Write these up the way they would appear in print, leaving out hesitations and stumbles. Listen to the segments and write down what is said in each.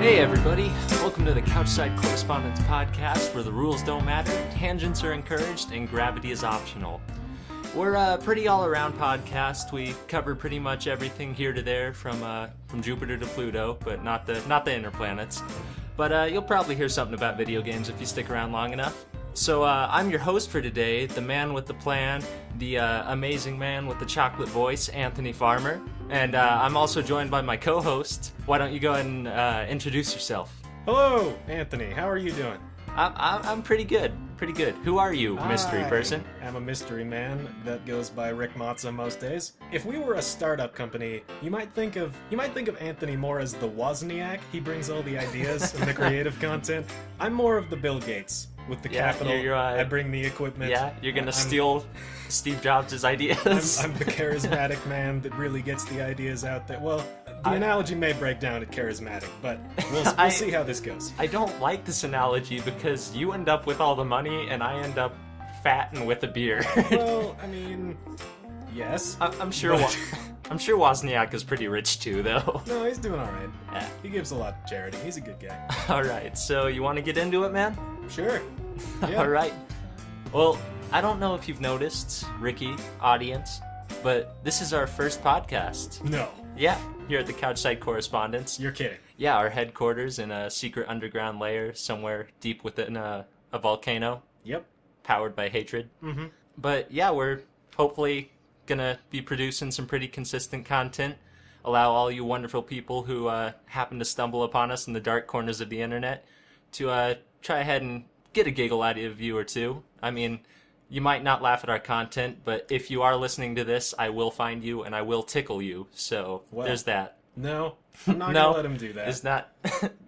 Hey everybody, welcome to the Couch Side Correspondents Podcast, where the rules don't matter, tangents are encouraged, and gravity is optional. We're a pretty all-around podcast. We cover pretty much everything here to there, from Jupiter to Pluto, but not the inner planets. But you'll probably hear something about video games if you stick around long enough. So I'm your host for today, the man with the plan, the amazing man with the chocolate voice, Anthony Farmer. And I'm also joined by my co-host. Why don't you go ahead and introduce yourself? Hello, Anthony. How are you doing? I'm pretty good. Who are you, mystery person? I'm a mystery man that goes by Rick Matza most days. If we were a startup company, you might think of Anthony more as the Wozniak. He brings all the ideas and the creative content. I'm more of the Bill Gates with the capital. I bring the equipment. Yeah, you're gonna steal Steve Jobs' ideas. I'm the charismatic man that really gets the ideas out there. Well, the analogy may break down at charismatic, but we'll see how this goes. I don't like this analogy because you end up with all the money and I end up fat and with a beard. Well, I mean, yes. I'm sure Wozniak is pretty rich too, though. No, he's doing all right. Yeah. He gives a lot to charity. He's a good guy. All right, so you want to get into it, man? Sure. Yeah. All right. Well, I don't know if you've noticed, Ricky, audience, but this is our first podcast. No. Yeah, here at the Couch Side Correspondents. You're kidding. Yeah, our headquarters in a secret underground lair somewhere deep within a volcano. Yep. Powered by hatred. Mm-hmm. But yeah, we're hopefully gonna be producing some pretty consistent content. Allow all you wonderful people who happen to stumble upon us in the dark corners of the internet to try ahead and get a giggle out of you or two. I mean, you might not laugh at our content, but if you are listening to this, I will find you and I will tickle you. So there's that. No, I'm not gonna let him do that. It's not.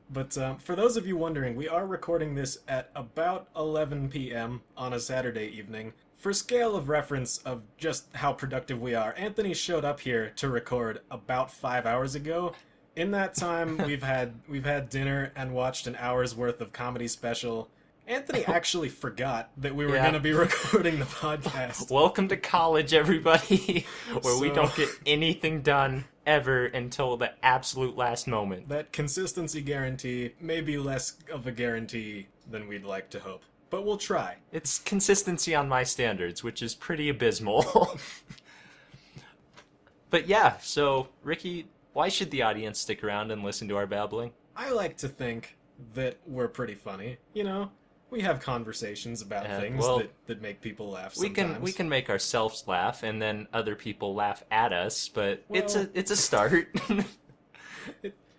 But for those of you wondering, we are recording this at about 11 p.m. on a Saturday evening. For scale of reference of just how productive we are, Anthony showed up here to record about 5 hours ago. In that time, we've had dinner and watched an hour's worth of comedy special. Anthony actually forgot that we were going to be recording the podcast. Welcome to college, everybody, where we don't get anything done ever until the absolute last moment. That consistency guarantee may be less of a guarantee than we'd like to hope. But we'll try. It's consistency on my standards, which is pretty abysmal. But yeah, so, Ricky, why should the audience stick around and listen to our babbling? I like to think that we're pretty funny. You know, we have conversations about things that make people laugh sometimes. We can make ourselves laugh, and then other people laugh at us, but it's a start.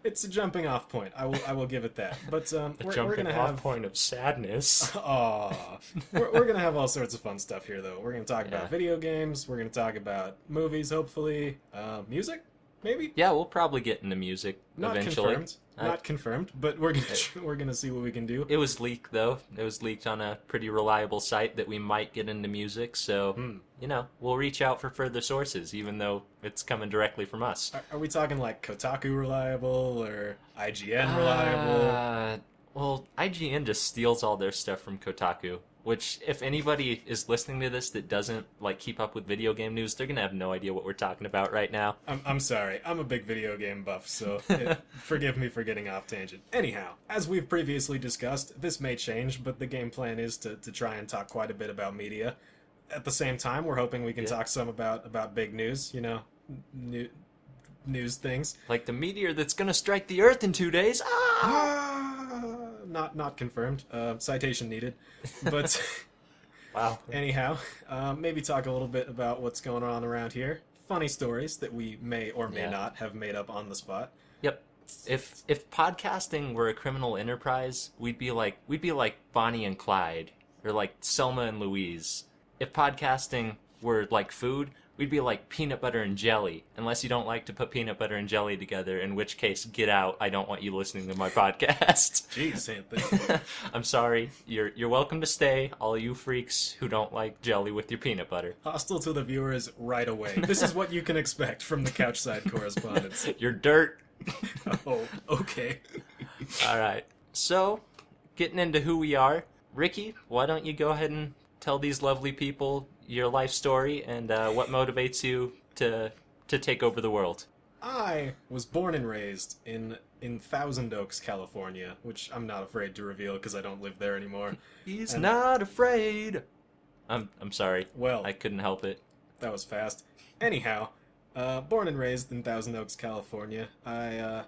It's a jumping off point. I will give it that. But we're gonna have point of sadness. We're gonna have all sorts of fun stuff here, though. We're gonna talk about video games. We're gonna talk about movies, hopefully. Music, maybe. Yeah, we'll probably get into music eventually. Not confirmed, but we're gonna see what we can do. It was leaked, though. It was leaked on a pretty reliable site that we might get into music. So we'll reach out for further sources, even though it's coming directly from us. Are we talking like Kotaku reliable or IGN reliable? Well, IGN just steals all their stuff from Kotaku. Which, if anybody is listening to this that doesn't keep up with video game news, they're gonna have no idea what we're talking about right now. I'm sorry. I'm a big video game buff, so forgive me for getting off tangent. Anyhow, as we've previously discussed, this may change, but the game plan is to try and talk quite a bit about media. At the same time, we're hoping we can talk some about big news. You know, news things like the meteor that's gonna strike the Earth in 2 days. Not confirmed. Citation needed. But wow. Anyhow, maybe talk a little bit about what's going on around here. Funny stories that we may or may not have made up on the spot. Yep. If podcasting were a criminal enterprise, we'd be like Bonnie and Clyde, or like Selma and Louise. If podcasting were like food, we'd be like peanut butter and jelly, unless you don't like to put peanut butter and jelly together, in which case, get out. I don't want you listening to my podcast. Jeez, Anthony. I'm sorry. You're welcome to stay, all you freaks who don't like jelly with your peanut butter. Hostile to the viewers right away. This is what you can expect from the Couch Side Correspondents. You're dirt. Oh, okay. All right. So, getting into who we are, Ricky, why don't you go ahead and tell these lovely people your life story and what motivates you to take over the world. I was born and raised in in Thousand Oaks, California, which I'm not afraid to reveal because I don't live there anymore. He's not afraid. I'm sorry. Well, I couldn't help it. That was fast. Anyhow, born and raised in Thousand Oaks, California. I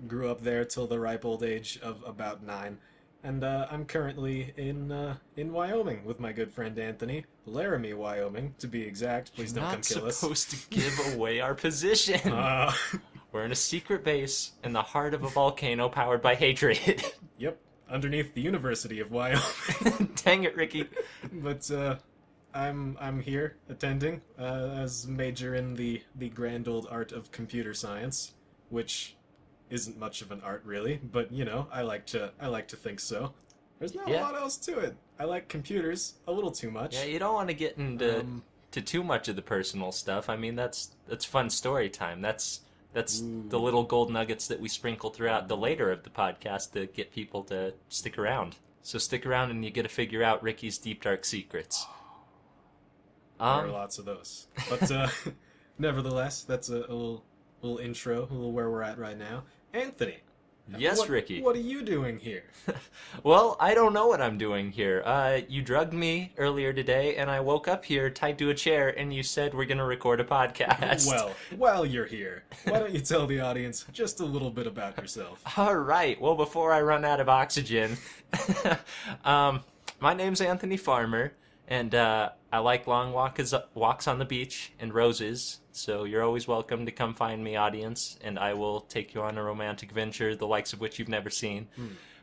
grew up there till the ripe old age of about 9. And I'm currently in Wyoming with my good friend Anthony. Laramie, Wyoming, to be exact. Please don't come kill us. Not supposed to give away our position. We're in a secret base in the heart of a volcano powered by hatred. Yep, underneath the University of Wyoming. Dang it, Ricky. But I'm here attending as major in the grand old art of computer science, which isn't much of an art really, but you know, I like to think so. There's not a lot else to it. I like computers a little too much. Yeah, you don't want to get into too much of the personal stuff. I mean, that's fun story time. That's the little gold nuggets that we sprinkle throughout the later of the podcast to get people to stick around. So stick around and you get to figure out Ricky's deep dark secrets. There are lots of those. But nevertheless, that's a little intro, a little where we're at right now. Anthony. Yes, Ricky. What are you doing here? Well, I don't know what I'm doing here. You drugged me earlier today, and I woke up here tied to a chair, and you said we're going to record a podcast. Well, while you're here, why don't you tell the audience just a little bit about yourself? All right. Well, before I run out of oxygen, my name's Anthony Farmer, and I like long walks on the beach and roses. So you're always welcome to come find me, audience, and I will take you on a romantic venture, the likes of which you've never seen.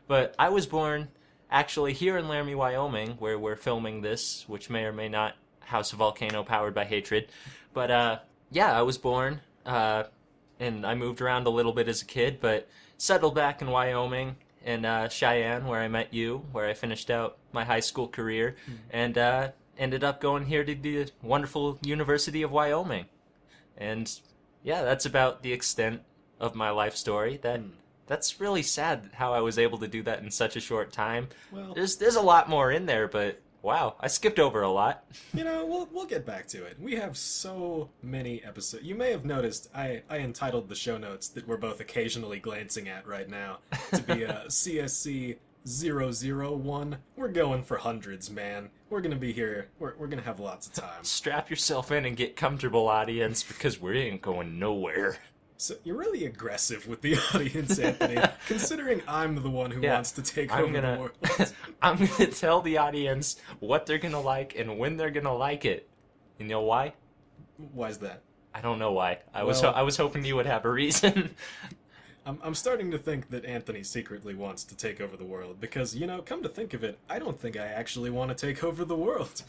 But I was born, actually, here in Laramie, Wyoming, where we're filming this, which may or may not house a volcano powered by hatred. But, yeah, I was born, and I moved around a little bit as a kid, but settled back in Wyoming, in Cheyenne, where I met you, where I finished out my high school career, and ended up going here to the wonderful University of Wyoming. And yeah, that's about the extent of my life story. That's really sad how I was able to do that in such a short time. Well, there's a lot more in there, but wow, I skipped over a lot. You know, we'll get back to it. We have so many episodes. You may have noticed I entitled the show notes that we're both occasionally glancing at right now to be a CSC 001. We're going for hundreds, man. We're gonna be here. We're gonna have lots of time. Strap yourself in and get comfortable, audience, because we ain't going nowhere. So you're really aggressive with the audience, Anthony. Considering I'm the one who wants to take over the world. I'm gonna tell the audience what they're gonna like and when they're gonna like it. You know why? Why's that? I don't know why. I was hoping you would have a reason. I'm starting to think that Anthony secretly wants to take over the world because, you know, come to think of it, I don't think I actually want to take over the world.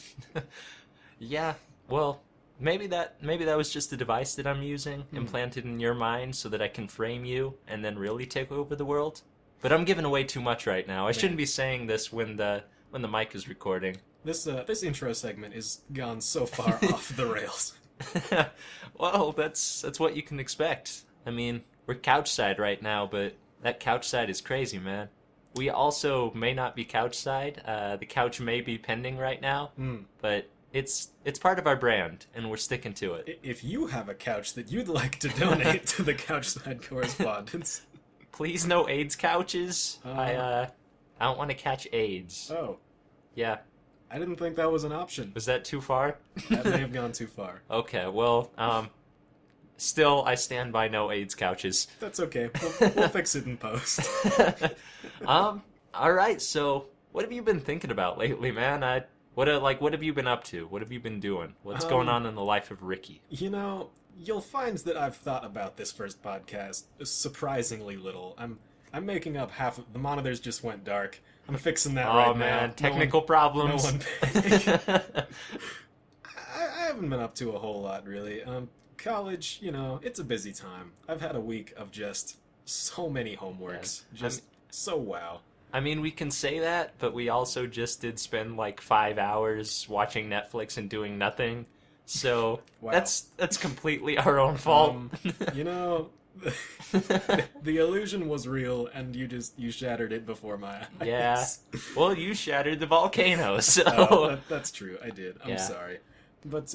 Yeah, well, maybe that was just a device that I'm using, implanted in your mind so that I can frame you and then really take over the world. But I'm giving away too much right now. I shouldn't be saying this when the mic is recording. This intro segment is gone so far off the rails. Well, that's what you can expect. I mean, we're couch side right now, but that couch side is crazy, man. We also may not be couch side. The couch may be pending right now, but it's part of our brand, and we're sticking to it. If you have a couch that you'd like to donate to the Couch Side Correspondents, please no AIDS couches. I don't want to catch AIDS. Oh, yeah. I didn't think that was an option. Was that too far? That may have gone too far. Okay, well, still, I stand by no AIDS couches. That's okay. We'll fix it in post. All right. So, what have you been thinking about lately, man? What have you been up to? What have you been doing? What's going on in the life of Ricky? You know, you'll find that I've thought about this first podcast surprisingly little. I'm making up half of the monitors just went dark. I'm fixing that right now. Oh man, technical problems. No one panic. I haven't been up to a whole lot really. College, you know, it's a busy time. I've had a week of just so many homeworks. Yeah. So wow. I mean, we can say that, but we also just did spend like 5 hours watching Netflix and doing nothing. So wow. That's completely our own fault. You know, the illusion was real, and you shattered it before my eyes. Yeah. Well, you shattered the volcano, so that's true. I did. I'm sorry, but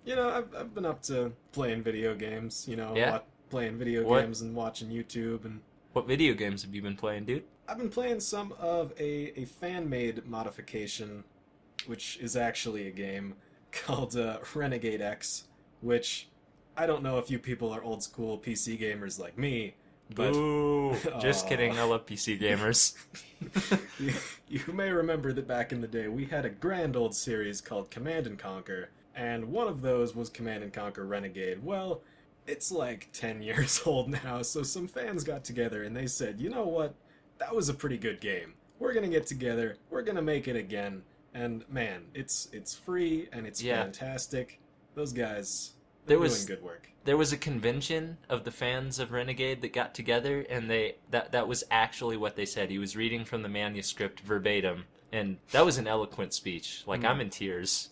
you know, I've been up to playing video games. You know, playing video games and watching YouTube and What video games have you been playing, dude? I've been playing some of a fan-made modification, which is actually a game called Renegade X, which I don't know if you people are old school PC gamers like me, but... Ooh, just kidding, I love PC gamers. you may remember that back in the day we had a grand old series called Command & Conquer, and one of those was Command & Conquer Renegade. Well, it's like 10 years old now, so some fans got together and they said, you know what, that was a pretty good game. We're gonna get together, we're gonna make it again, and man, it's free and it's fantastic. Those guys, they're doing good work. There was a convention of the fans of Renegade that got together, and that was actually what they said. He was reading from the manuscript verbatim, and that was an eloquent speech. Like, I'm in tears.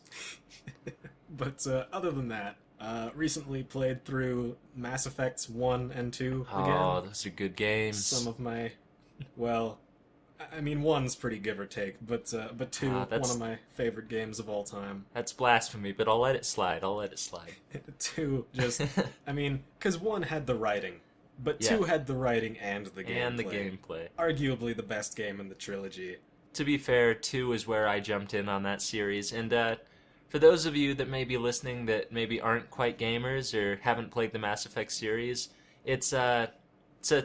But other than that, recently played through Mass Effects 1 and 2 again. Oh, those are good games. Some of my, well, I mean, 1's pretty give or take, but 2, one of my favorite games of all time. That's blasphemy, but I'll let it slide. 2, just, I mean, because 1 had the writing, but 2 had the writing and the gameplay. And the gameplay. Arguably the best game in the trilogy. To be fair, 2 is where I jumped in on that series, and for those of you that may be listening that maybe aren't quite gamers or haven't played the Mass Effect series, it's a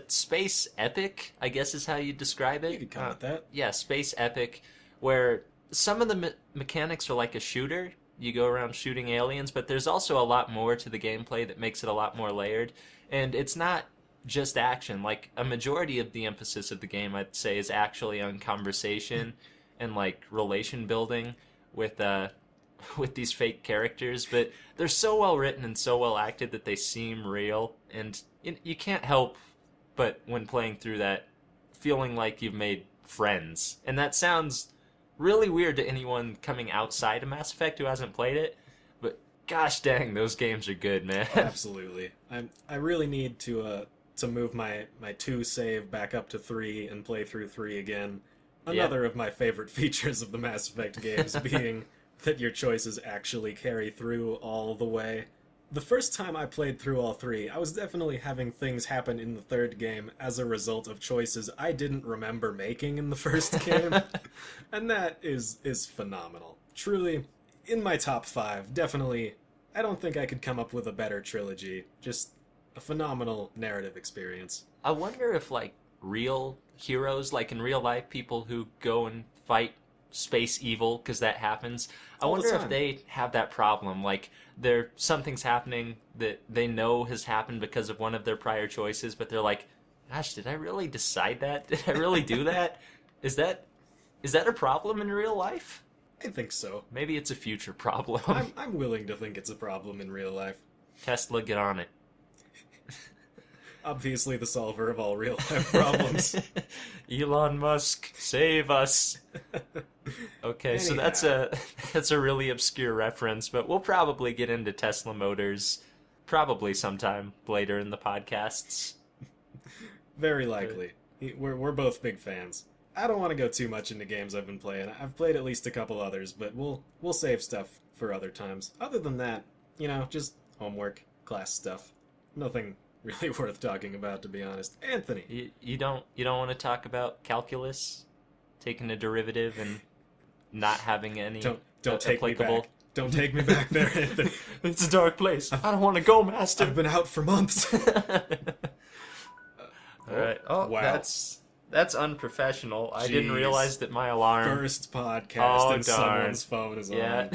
space epic, I guess is how you describe it. You could call it that. Yeah, space epic, where some of the mechanics are like a shooter. You go around shooting aliens, but there's also a lot more to the gameplay that makes it a lot more layered. And it's not just action. Like, a majority of the emphasis of the game, I'd say, is actually on conversation and, like, relation building with these fake characters. But they're so well written and so well acted that they seem real. And you can't help but, when playing through that, feeling like you've made friends. And that sounds really weird to anyone coming outside of Mass Effect who hasn't played it, but gosh dang, those games are good, man. Absolutely. I really need to move my 2 save back up to 3 and play through 3 again. Another of my favorite features of the Mass Effect games being that your choices actually carry through all the way. The first time I played through all 3, I was definitely having things happen in the third game as a result of choices I didn't remember making in the first game. And that is phenomenal. Truly, in my top 5, definitely, I don't think I could come up with a better trilogy. Just a phenomenal narrative experience. I wonder if, like, real heroes, like in real life, people who go and fight space evil, because that happens, I wonder if they have that problem. Like, something's happening that they know has happened because of one of their prior choices, but they're like, gosh, did I really decide that? Did I really do that? Is that a problem in real life? I think so. Maybe it's a future problem. I'm willing to think it's a problem in real life. Tesla, get on it. Obviously the solver of all real-life problems. Elon Musk, save us. Okay, so that's a really obscure reference, but we'll probably get into Tesla Motors probably sometime later in the podcasts. Very likely. We're both big fans. I don't want to go too much into games I've been playing. I've played at least a couple others, but we'll save stuff for other times. Other than that, just homework, class stuff. Nothing really worth talking about, to be honest. Anthony, you don't want to talk about calculus, taking a derivative and not having any don't take applicable. Me back. Don't take me back there, Anthony. It's a dark place. I don't want to go, Master. I've been out for months. All right. Oh, wow. That's unprofessional. Jeez. I didn't realize that my alarm... First podcast and someone's phone is on.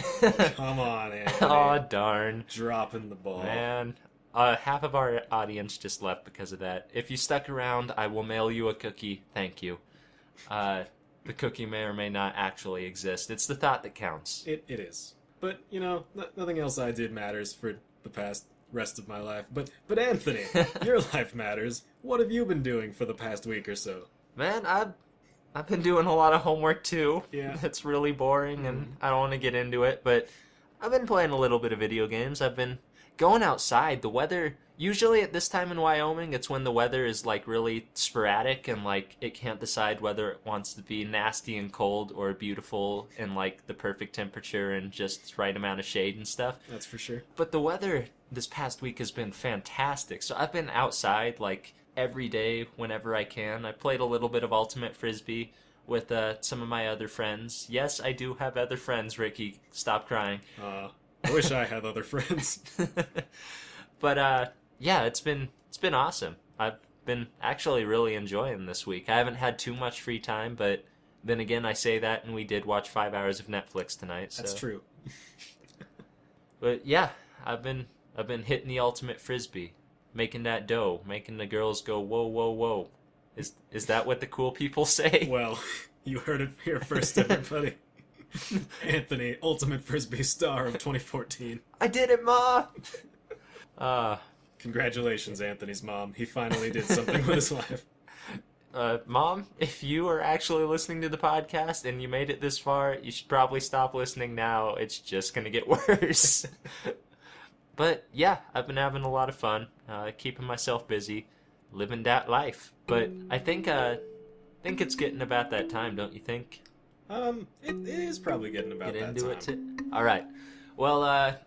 Come on, Anthony. Oh, darn. Dropping the ball. Man. Half of our audience just left because of that. If you stuck around, I will mail you a cookie. Thank you. The cookie may or may not actually exist. It's the thought that counts. It is. But, nothing else I did matters for the rest of my life. But Anthony, your life matters. What have you been doing for the past week or so? Man, I've been doing a lot of homework too. Yeah. It's really boring and I don't want to get into it, but I've been playing a little bit of video games. I've been going outside. The weather, usually at this time in Wyoming, it's when the weather is like really sporadic and like it can't decide whether it wants to be nasty and cold or beautiful and like the perfect temperature and just the right amount of shade and stuff. That's for sure. But the weather this past week has been fantastic. So I've been outside like every day whenever I can. I played a little bit of Ultimate Frisbee with some of my other friends. Yes, I do have other friends, Ricky. Stop crying. I wish I had other friends. But yeah, it's been awesome. I've been actually really enjoying this week. I haven't had too much free time, but then again, I say that, and we did watch 5 hours of Netflix tonight. So. That's true. But yeah, I've been hitting the Ultimate Frisbee, making that dough, making the girls go whoa whoa whoa. Is that what the cool people say? Well, you heard it here first, everybody. Anthony, Ultimate Frisbee star of 2014. I did it, Ma! Congratulations, Anthony's mom. He finally did something with his life. Mom, if you are actually listening to the podcast and you made it this far, you should probably stop listening now. It's just going to get worse. But yeah, I've been having a lot of fun, keeping myself busy, living that life. But I think it's getting about that time, don't you think? It is probably getting about Get that into time. All right. Well,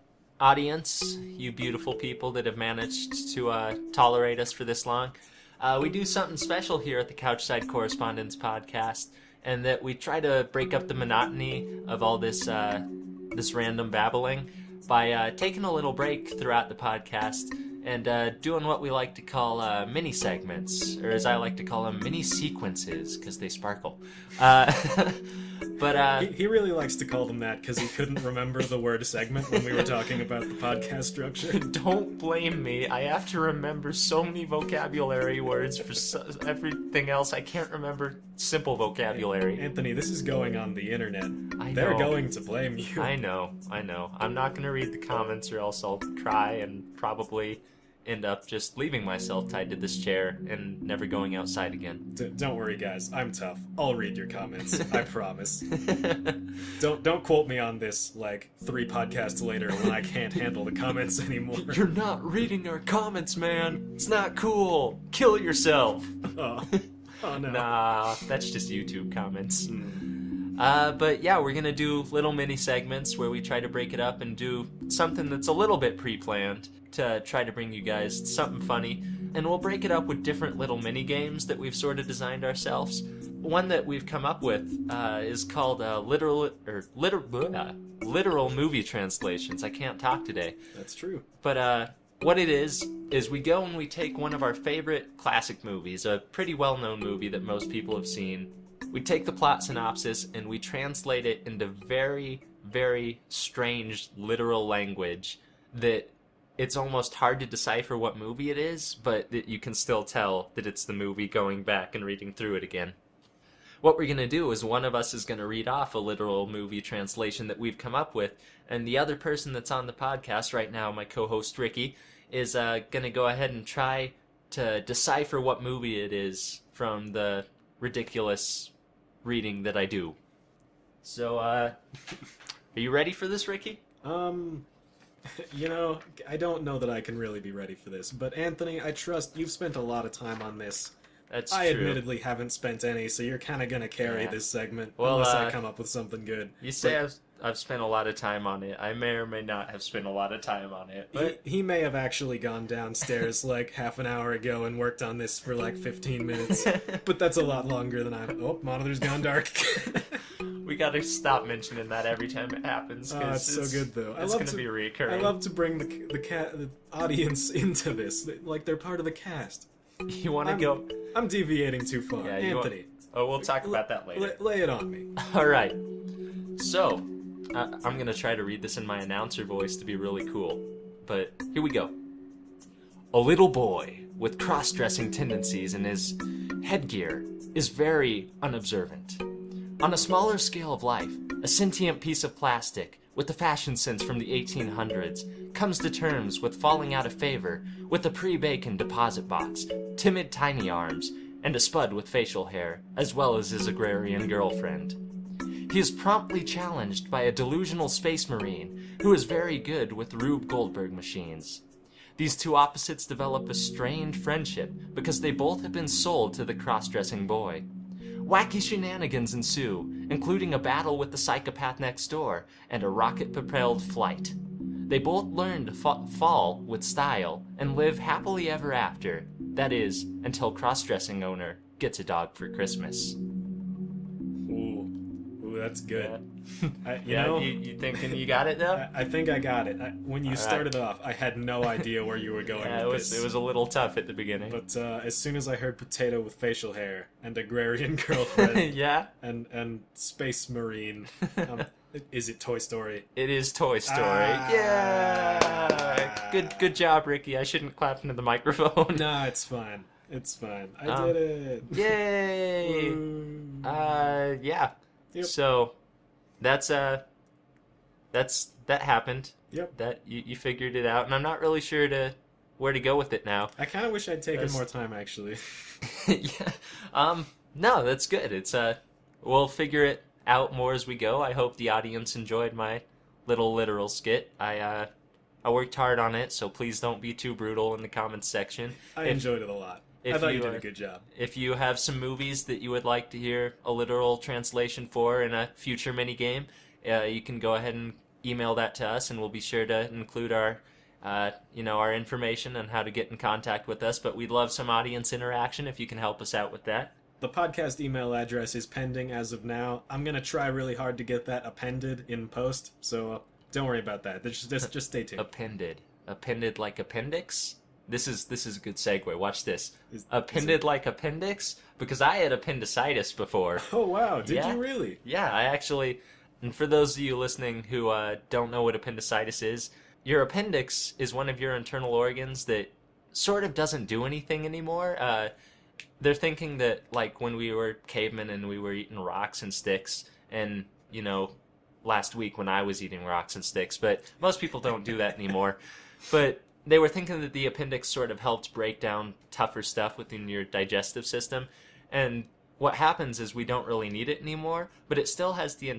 audience, you beautiful people that have managed to tolerate us for this long, we do something special here at the Couch Side Correspondents Podcast, and that we try to break up the monotony of all this random babbling by taking a little break throughout the podcast and doing what we like to call mini segments, or as I like to call them, mini sequences, because they sparkle. But he really likes to call them that because he couldn't remember the word segment when we were talking about the podcast structure. Don't blame me. I have to remember so many vocabulary words for everything else. I can't remember simple vocabulary. Anthony, this is going on the internet. I know. They're going to blame you. I know. I'm not going to read the comments or else I'll cry and probably end up just leaving myself tied to this chair and never going outside again. Don't worry, guys. I'm tough. I'll read your comments. I promise. Don't quote me on this, like, 3 podcasts later when I can't handle the comments anymore. You're not reading our comments, man. It's not cool. Kill yourself. Oh no. Nah, that's just YouTube comments. But yeah, we're gonna do little mini segments where we try to break it up and do something that's a little bit pre-planned to try to bring you guys something funny. And we'll break it up with different little mini games that we've sort of designed ourselves. One that we've come up with is called literal movie translations. I can't talk today. That's true. But what it is we go and we take one of our favorite classic movies, a pretty well-known movie that most people have seen. We take the plot synopsis and we translate it into very, very strange literal language that it's almost hard to decipher what movie it is, but that you can still tell that it's the movie going back and reading through it again. What we're going to do is one of us is going to read off a literal movie translation that we've come up with, and the other person that's on the podcast right now, my co-host Ricky, is going to go ahead and try to decipher what movie it is from the ridiculous reading that I do. So, are you ready for this, Ricky? You know, I don't know that I can really be ready for this, but Anthony, I trust you've spent a lot of time on this. That's I true. admittedly haven't spent any, so you're kind of going to carry this segment, well, unless I come up with something good. You say I've spent a lot of time on it. I may or may not have spent a lot of time on it. But He may have actually gone downstairs like half an hour ago and worked on this for like 15 minutes, but that's a lot longer than I've... Oh, monitor's gone dark. we gotta stop mentioning that every time it happens. Oh, it's so good, though. It's gonna be recurring. I love to bring the audience into this, like they're part of the cast. You want to go... I'm deviating too far. Yeah, Anthony. we'll talk about that later. Lay it on me. All right. So, I'm going to try to read this in my announcer voice to be really cool. But here we go. A little boy with cross-dressing tendencies in his headgear is very unobservant. On a smaller scale of life, a sentient piece of plastic with a fashion sense from the 1800s comes to terms with falling out of favor with a pre-bacon deposit box, timid tiny arms, and a spud with facial hair, as well as his agrarian girlfriend. He is promptly challenged by a delusional space marine who is very good with Rube Goldberg machines. These two opposites develop a strained friendship because they both have been sold to the cross-dressing boy. Wacky shenanigans ensue, including a battle with the psychopath next door and a rocket-propelled flight. They both learn to fall with style and live happily ever after. That is, until cross-dressing owner gets a dog for Christmas. Ooh, that's good. Yeah. You thinking you got it though? I think I got it. When you started off, I had no idea where you were going with this. It was a little tough at the beginning. But as soon as I heard potato with facial hair and agrarian girlfriend, yeah, and space marine, is it Toy Story? It is Toy Story. Yeah. Good job, Ricky. I shouldn't clap into the microphone. Nah, it's fine. It's fine. I did it. Yay. Yeah. Yep. So that happened. Yep. That you figured it out, and I'm not really sure where to go with it now. I kind of wish I'd taken more time, actually. Yeah. No, that's good. It's we'll figure it out more as we go. I hope the audience enjoyed my little literal skit. I worked hard on it, so please don't be too brutal in the comments section. I enjoyed it a lot. I thought you did a good job. If you have some movies that you would like to hear a literal translation for in a future minigame, you can go ahead and email that to us, and we'll be sure to include our information on how to get in contact with us. But we'd love some audience interaction if you can help us out with that. The podcast email address is pending as of now. I'm going to try really hard to get that appended in post, so don't worry about that. Just stay tuned. Appended like appendix? This is a good segue. Watch this. Appended like appendix? Because I had appendicitis before. Oh, wow. Did you really? Yeah, I actually... And for those of you listening who don't know what appendicitis is, your appendix is one of your internal organs that sort of doesn't do anything anymore. They're thinking that, like, when we were cavemen and we were eating rocks and sticks, and, last week when I was eating rocks and sticks, but most people don't do that anymore. But they were thinking that the appendix sort of helped break down tougher stuff within your digestive system, and what happens is we don't really need it anymore, but it still has the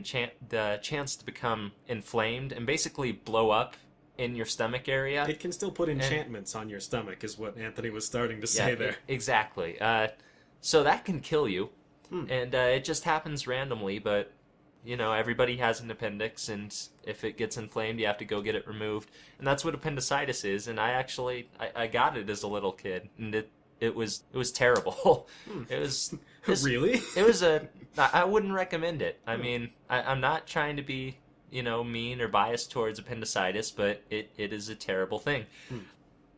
chance to become inflamed and basically blow up in your stomach area. It can still put enchantments on your stomach, is what Anthony was starting to say there. Exactly. So that can kill you, and it just happens randomly, but everybody has an appendix, and if it gets inflamed, you have to go get it removed. And that's what appendicitis is, and I got it as a little kid, and it was terrible. It was really? It was I wouldn't recommend it. I mean, I'm not trying to be, mean or biased towards appendicitis, but it is a terrible thing.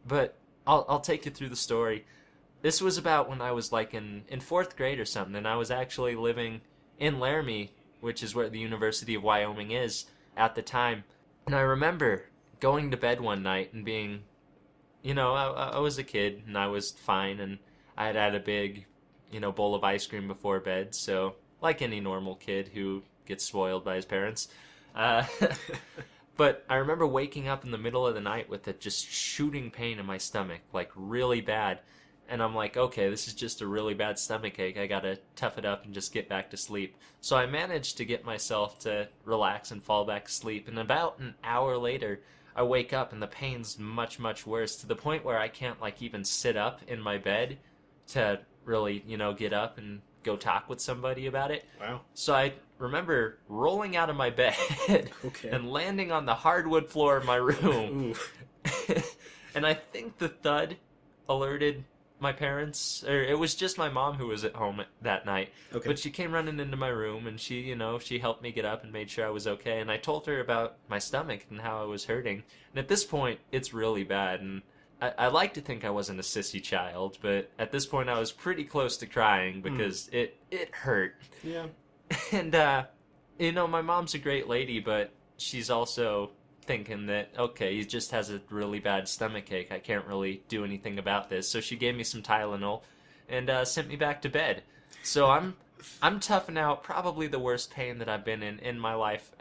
But I'll take you through the story. This was about when I was like in 4th grade or something, and I was actually living in Laramie, which is where the University of Wyoming is at the time. And I remember going to bed one night and being, I was a kid and I was fine, and I had a big, bowl of ice cream before bed. So like any normal kid who gets spoiled by his parents. But I remember waking up in the middle of the night with a just shooting pain in my stomach, like really bad. And I'm like, okay, this is just a really bad stomach ache. I gotta tough it up and just get back to sleep. So I managed to get myself to relax and fall back asleep. And about an hour later, I wake up and the pain's much, much worse, to the point where I can't like even sit up in my bed to really, get up and go talk with somebody about it. Wow. So I remember rolling out of my bed and landing on the hardwood floor of my room. And I think the thud alerted my parents, or it was just my mom who was at home that night. But she came running into my room, and she helped me get up and made sure I was okay. And I told her about my stomach and how I was hurting. And at this point, it's really bad. And I like to think I wasn't a sissy child, but at this point, I was pretty close to crying because it hurt. Yeah. And my mom's a great lady, but she's also thinking that, okay, he just has a really bad stomach ache. I can't really do anything about this. So she gave me some Tylenol and sent me back to bed. So I'm toughing out probably the worst pain that I've been in my life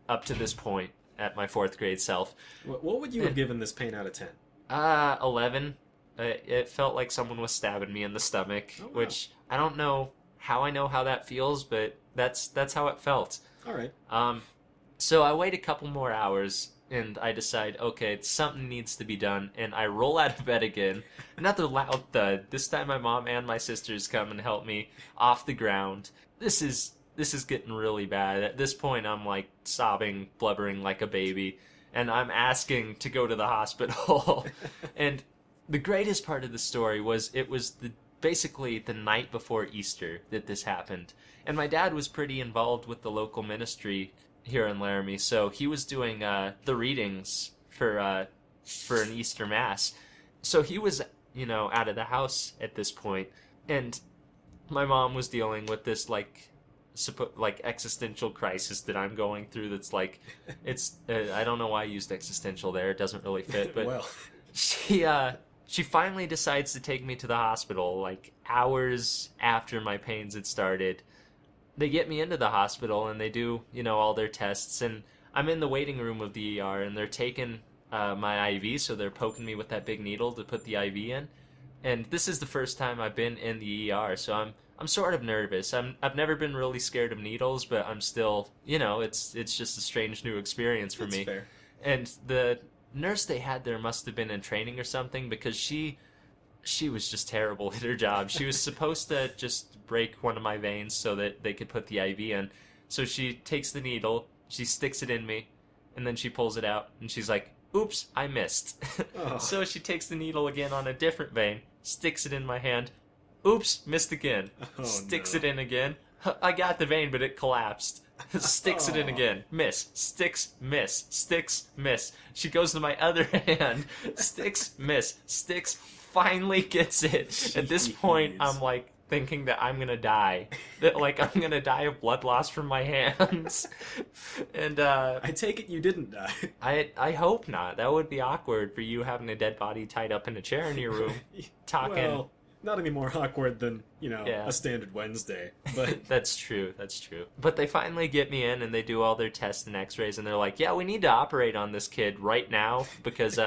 up to this point at my 4th grade self. What would you have given this pain out of 10? 11. It felt like someone was stabbing me in the stomach, which I don't know how that feels, but that's how it felt. All right. So I wait a couple more hours, and I decide, okay, something needs to be done, and I roll out of bed again. Another loud thud. This time my mom and my sisters come and help me off the ground. This is getting really bad. At this point, I'm like sobbing, blubbering like a baby, and I'm asking to go to the hospital. And the greatest part of the story was it was basically the night before Easter that this happened. And my dad was pretty involved with the local ministry here in Laramie, so he was doing the readings for an Easter Mass. So he was, out of the house at this point, and my mom was dealing with this like existential crisis that I'm going through. That's like, it's I don't know why I used existential there. It doesn't really fit, but well, she finally decides to take me to the hospital, like hours after my pains had started. They get me into the hospital and they do, all their tests, and I'm in the waiting room of the ER, and they're taking my IV, so they're poking me with that big needle to put the IV in. And this is the first time I've been in the ER, so I'm sort of nervous. I've never been really scared of needles, but I'm still, it's just a strange new experience for me. Fair. And the nurse they had there must have been in training or something, because she was just terrible at her job. She was supposed to just break one of my veins so that they could put the IV in. So she takes the needle, she sticks it in me, and then she pulls it out, and she's like, oops, I missed. Oh. So she takes the needle again on a different vein, sticks it in my hand, oops, missed again. Sticks it in again. I got the vein, but it collapsed. Sticks it in again. Miss. Sticks, miss. Sticks, miss. She goes to my other hand. Sticks, miss. Sticks, finally gets it. At this point, I'm like thinking that I'm gonna die. That like I'm gonna die of blood loss from my hands. And I take it you didn't die. I hope not. That would be awkward for you having a dead body tied up in a chair in your room, talking. Well, not any more awkward than, a standard Wednesday. But That's true. But they finally get me in, and they do all their tests and x-rays, and they're like, yeah, we need to operate on this kid right now because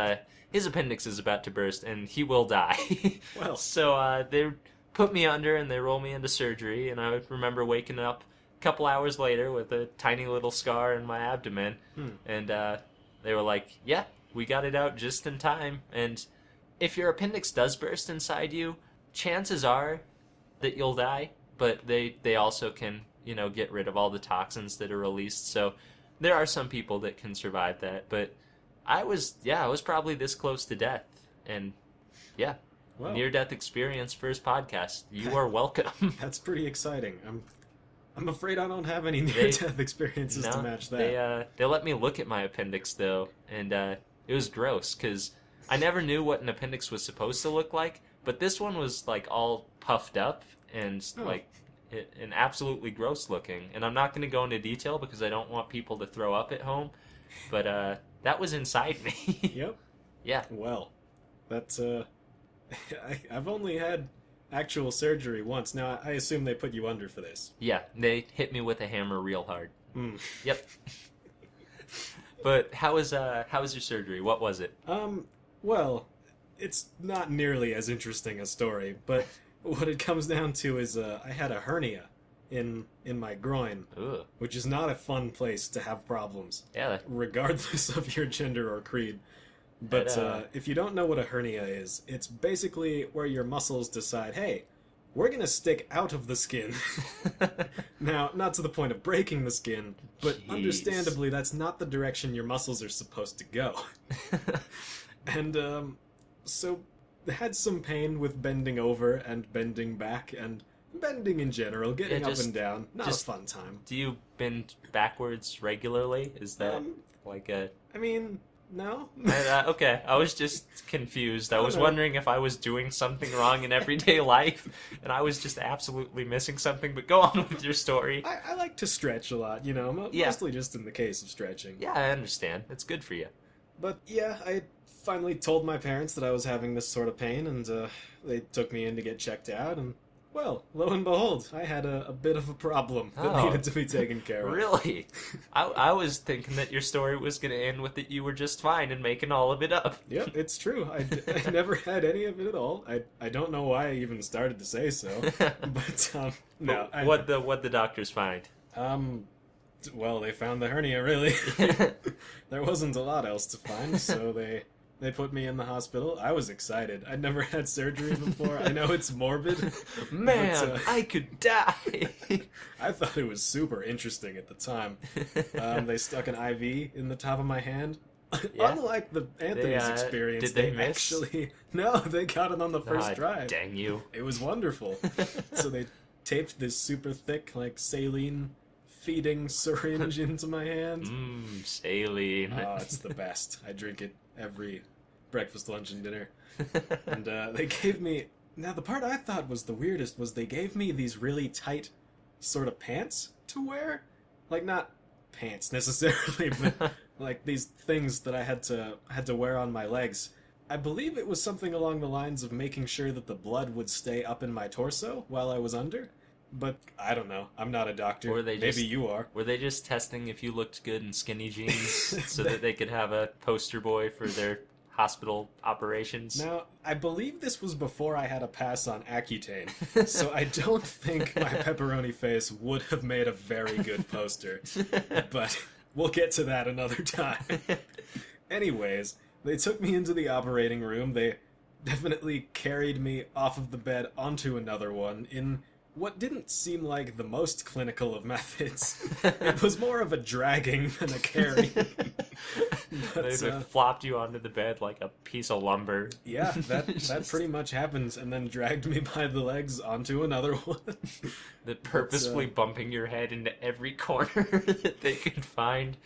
his appendix is about to burst, and he will die. Well. So they put me under, and they roll me into surgery, and I remember waking up a couple hours later with a tiny little scar in my abdomen, and they were like, yeah, we got it out just in time. And if your appendix does burst inside you, chances are that you'll die, but they also can, get rid of all the toxins that are released. So there are some people that can survive that, but I was probably this close to death. And yeah, well, near-death experience first podcast. You are welcome. That's pretty exciting. I'm afraid I don't have any near-death experiences to match that. They let me look at my appendix though, and it was gross because I never knew what an appendix was supposed to look like. But this one was like all puffed up and and absolutely gross looking. And I'm not going to go into detail because I don't want people to throw up at home. But that was inside me. Yep. Yeah. Well, that's I've only had actual surgery once. Now I assume they put you under for this. Yeah, they hit me with a hammer real hard. Yep. But how was your surgery? What was it? Well, it's not nearly as interesting a story, but what it comes down to is I had a hernia in my groin, Ugh. which is not a fun place to have problems, Yeah. regardless of your gender or creed. But if you don't know what a hernia is, it's basically where your muscles decide, hey, we're going to stick out of the skin. Now, not to the point of breaking the skin, but Jeez. understandably, that's not the direction your muscles are supposed to go. And so I had some pain with bending over and bending back and bending in general, getting up and down. Not a fun time. Do you bend backwards regularly? Is that like a... I mean, no. Okay, I was just confused. I was no. wondering if I was doing something wrong in everyday life, and I was just absolutely missing something. But go on with your story. I like to stretch a lot, mostly just in the case of stretching. Yeah, I understand. It's good for you. But yeah, I finally told my parents that I was having this sort of pain, and they took me in to get checked out, and, well, lo and behold, I had a bit of a problem that needed to be taken care of. Really? I was thinking that your story was going to end with that you were just fine and making all of it up. Yep, it's true. I never had any of it at all. I don't know why I even started to say so, but, no. What'd the doctors find? Well, they found the hernia, really. There wasn't a lot else to find, so they put me in the hospital. I was excited. I'd never had surgery before. I know it's morbid. Man, but, I could die. I thought it was super interesting at the time. They stuck an IV in the top of my hand, Yeah. Unlike Anthony's experience, did they miss? actually... No, they got it on the first try. Dang you. It was wonderful. So they taped this super thick, like, saline feeding syringe into my hand. Saline. Oh, it's the best. I drink it every breakfast, lunch, and dinner. And they gave me... Now, the part I thought was the weirdest was they gave me these really tight sort of pants to wear. Like, not pants necessarily, but like these things that I had to wear on my legs. I believe it was something along the lines of making sure that the blood would stay up in my torso while I was under. But I don't know. I'm not a doctor. Maybe you are. Were they just testing if you looked good in skinny jeans so that they could have a poster boy for their hospital operations? Now, I believe this was before I had a pass on Accutane, so I don't think my pepperoni face would have made a very good poster. But we'll get to that another time. Anyways, they took me into the operating room. They definitely carried me off of the bed onto another one in what didn't seem like the most clinical of methods. It was more of a dragging than a carry. They flopped you onto the bed like a piece of lumber. Yeah, that pretty much happens, and then dragged me by the legs onto another one. That purposefully bumping your head into every corner that they could find.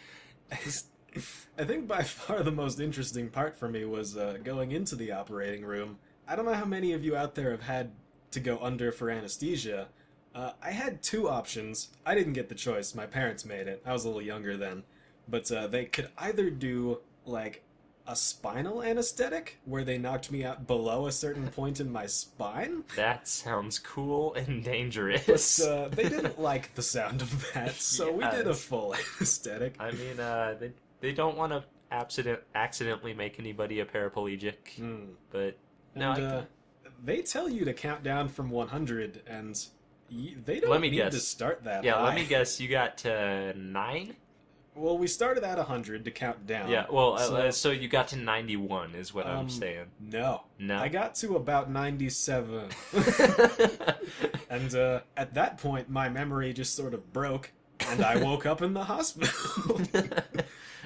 I think by far the most interesting part for me was going into the operating room. I don't know how many of you out there have had to go under for anesthesia. I had two options. I didn't get the choice. My parents made it. I was a little younger then. But they could either do, like, a spinal anesthetic, where they knocked me out below a certain point in my spine. That sounds cool and dangerous. But they didn't like the sound of that, so we did a full anesthetic. I mean, they don't want to accidentally make anybody a paraplegic, but... No, they tell you to count down from 100, and they don't need to start that high. Let me guess, you got to 9? Well, we started at 100 to count down. Yeah, well, so you got to 91 is what I'm saying. No. I got to about 97. And at that point, my memory just sort of broke, and I woke up in the hospital.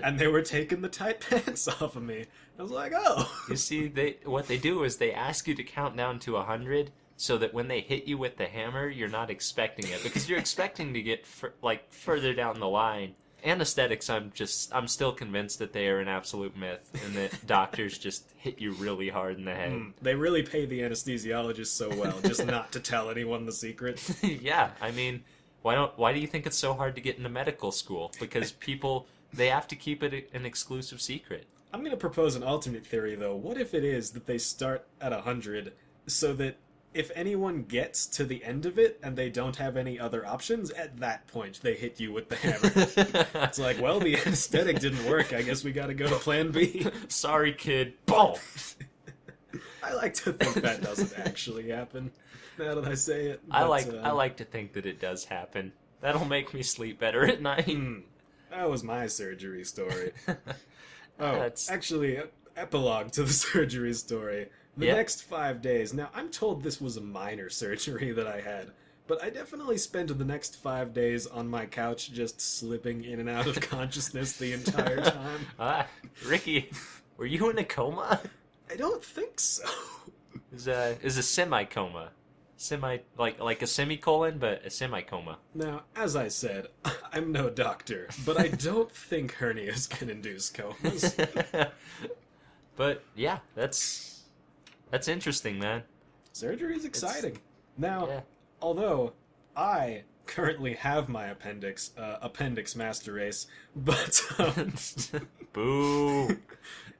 And they were taking the tight pants off of me. I was like, oh. You see, what they do is they ask you to count down to 100 so that when they hit you with the hammer, you're not expecting it. Because you're expecting to get, further down the line. Anesthetics, I'm still convinced that they are an absolute myth, and that doctors just hit you really hard in the head. They really pay the anesthesiologist so well, just not to tell anyone the secret. Yeah, I mean, why do you think it's so hard to get into medical school? Because people, they have to keep it an exclusive secret. I'm going to propose an alternate theory, though. What if it is that they start at 100, so that if anyone gets to the end of it and they don't have any other options, at that point they hit you with the hammer. It's like, well, the anesthetic didn't work. I guess we got to go to plan B. Sorry, kid. Boom! I like to think that doesn't actually happen, now that I say it. But, I like to think that it does happen. That'll make me sleep better at night. That was my surgery story. Actually, epilogue to the surgery story. The next 5 days. Now, I'm told this was a minor surgery that I had, but I definitely spent the next 5 days on my couch just slipping in and out of consciousness the entire time. Ricky, were you in a coma? I don't think so. Is a semi-coma. Like a semicolon, but a semi-coma. Now, as I said, I'm no doctor, but I don't think hernias can induce comas. But, yeah, that's interesting, man. Surgery's exciting. Although I currently have my appendix master race, but boo,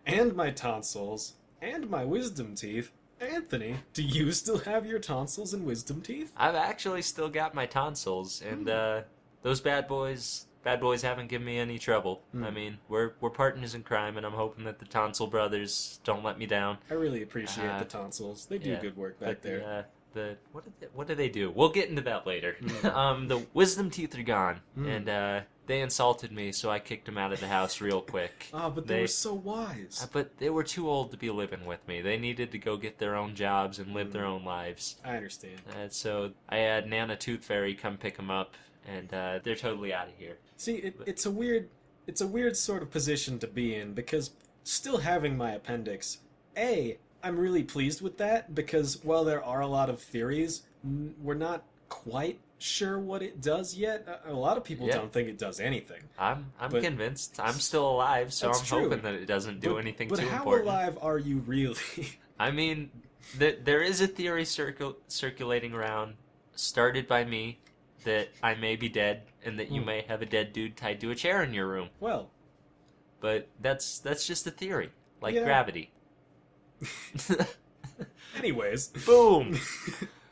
and my tonsils and my wisdom teeth. Anthony, do you still have your tonsils and wisdom teeth? I've actually still got my tonsils, and those bad boys haven't given me any trouble. I mean, we're partners in crime, and I'm hoping that the Tonsil brothers don't let me down. I really appreciate the tonsils. They do good work back there. What do they do? We'll get into that later. The wisdom teeth are gone, and they insulted me, so I kicked them out of the house real quick. But they were so wise. But they were too old to be living with me. They needed to go get their own jobs and live their own lives. I understand. So I had Nana Tooth Fairy come pick them up, and they're totally out of here. See, it's a weird it's a weird sort of position to be in, because still having my appendix, I'm really pleased with that, because while there are a lot of theories, we're not quite sure what it does yet. A lot of people don't think it does anything. I'm convinced. I'm still alive, so I'm hoping that it doesn't do anything too important. But how alive are you really? I mean, there is a theory circulating around, started by me, that I may be dead, and that you may have a dead dude tied to a chair in your room. Well. But that's just a theory, like gravity. Anyways. Boom!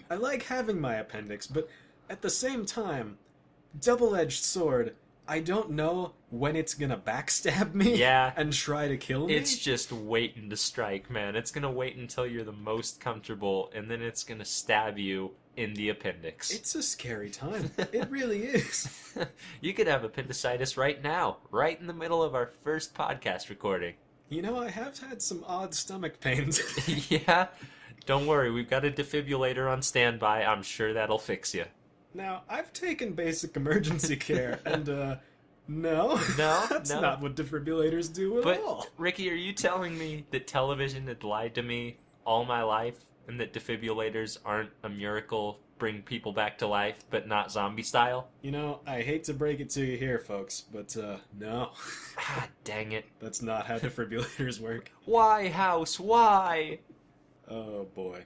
I like having my appendix, but at the same time, double-edged sword, I don't know when it's gonna backstab me and try to kill me. It's just waiting to strike, man. It's gonna wait until you're the most comfortable, and then it's gonna stab you in the appendix. It's a scary time. It really is. You could have appendicitis right now, right in the middle of our first podcast recording. You know, I have had some odd stomach pains. Yeah? Don't worry, we've got a defibrillator on standby. I'm sure that'll fix you. Now, I've taken basic emergency care, and, no. That's not what defibrillators do at all. But, Ricky, are you telling me that television had lied to me all my life, and that defibrillators aren't a miracle, bring people back to life, but not zombie style? You know, I hate to break it to you here, folks, but, no. Ah, dang it. That's not how defibrillators work. Why, House? Why? Oh, boy.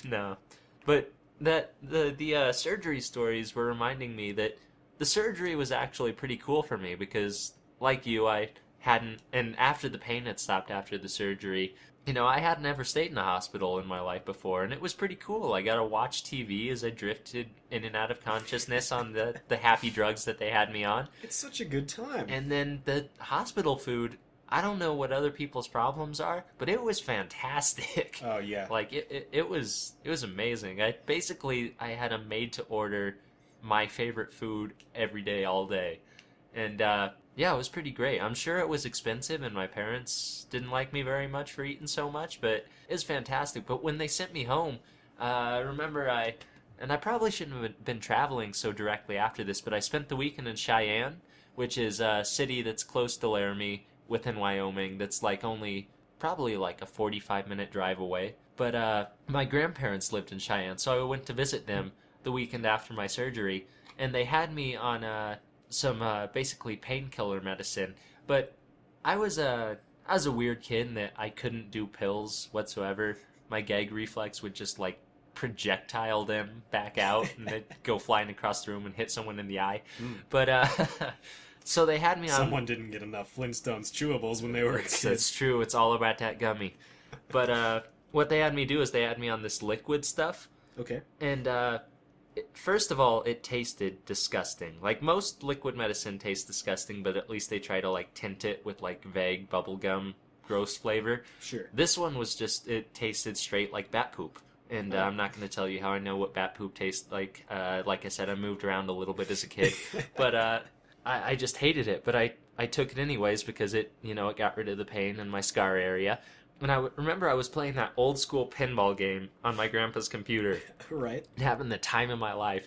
No. But the surgery stories were reminding me that the surgery was actually pretty cool for me, because, like you, I hadn't, and after the pain had stopped after the surgery, you know, I hadn't ever stayed in a hospital in my life before, and it was pretty cool. I got to watch TV as I drifted in and out of consciousness on the happy drugs that they had me on. It's such a good time. And then the hospital food, I don't know what other people's problems are, but it was fantastic. Oh, yeah. Like, it was amazing. I had a made-to-order my favorite food every day, all day. And, yeah, it was pretty great. I'm sure it was expensive, and my parents didn't like me very much for eating so much, but it was fantastic. But when they sent me home, I remember I probably shouldn't have been traveling so directly after this, but I spent the weekend in Cheyenne, which is a city that's close to Laramie, within Wyoming, that's probably like a 45-minute drive away. But my grandparents lived in Cheyenne, so I went to visit them the weekend after my surgery, and they had me on some basically painkiller medicine. But I was a weird kid in that I couldn't do pills whatsoever. My gag reflex would just like projectile them back out, and they'd go flying across the room and hit someone in the eye. But so they had me on... Someone didn't get enough Flintstones chewables when they were kids. That's true. It's all about that gummy. But what they had me do is they had me on this liquid stuff. Okay. And first of all, it tasted disgusting. Like, most liquid medicine tastes disgusting, but at least they try to, like, tint it with, like, vague bubblegum gross flavor. Sure. This one was just, it tasted straight like bat poop. And I'm not going to tell you how I know what bat poop tastes like. Like I said, I moved around a little bit as a kid. But I just hated it. But I took it anyways because it got rid of the pain in my scar area. And I remember I was playing that old school pinball game on my grandpa's computer. Right. Having the time of my life.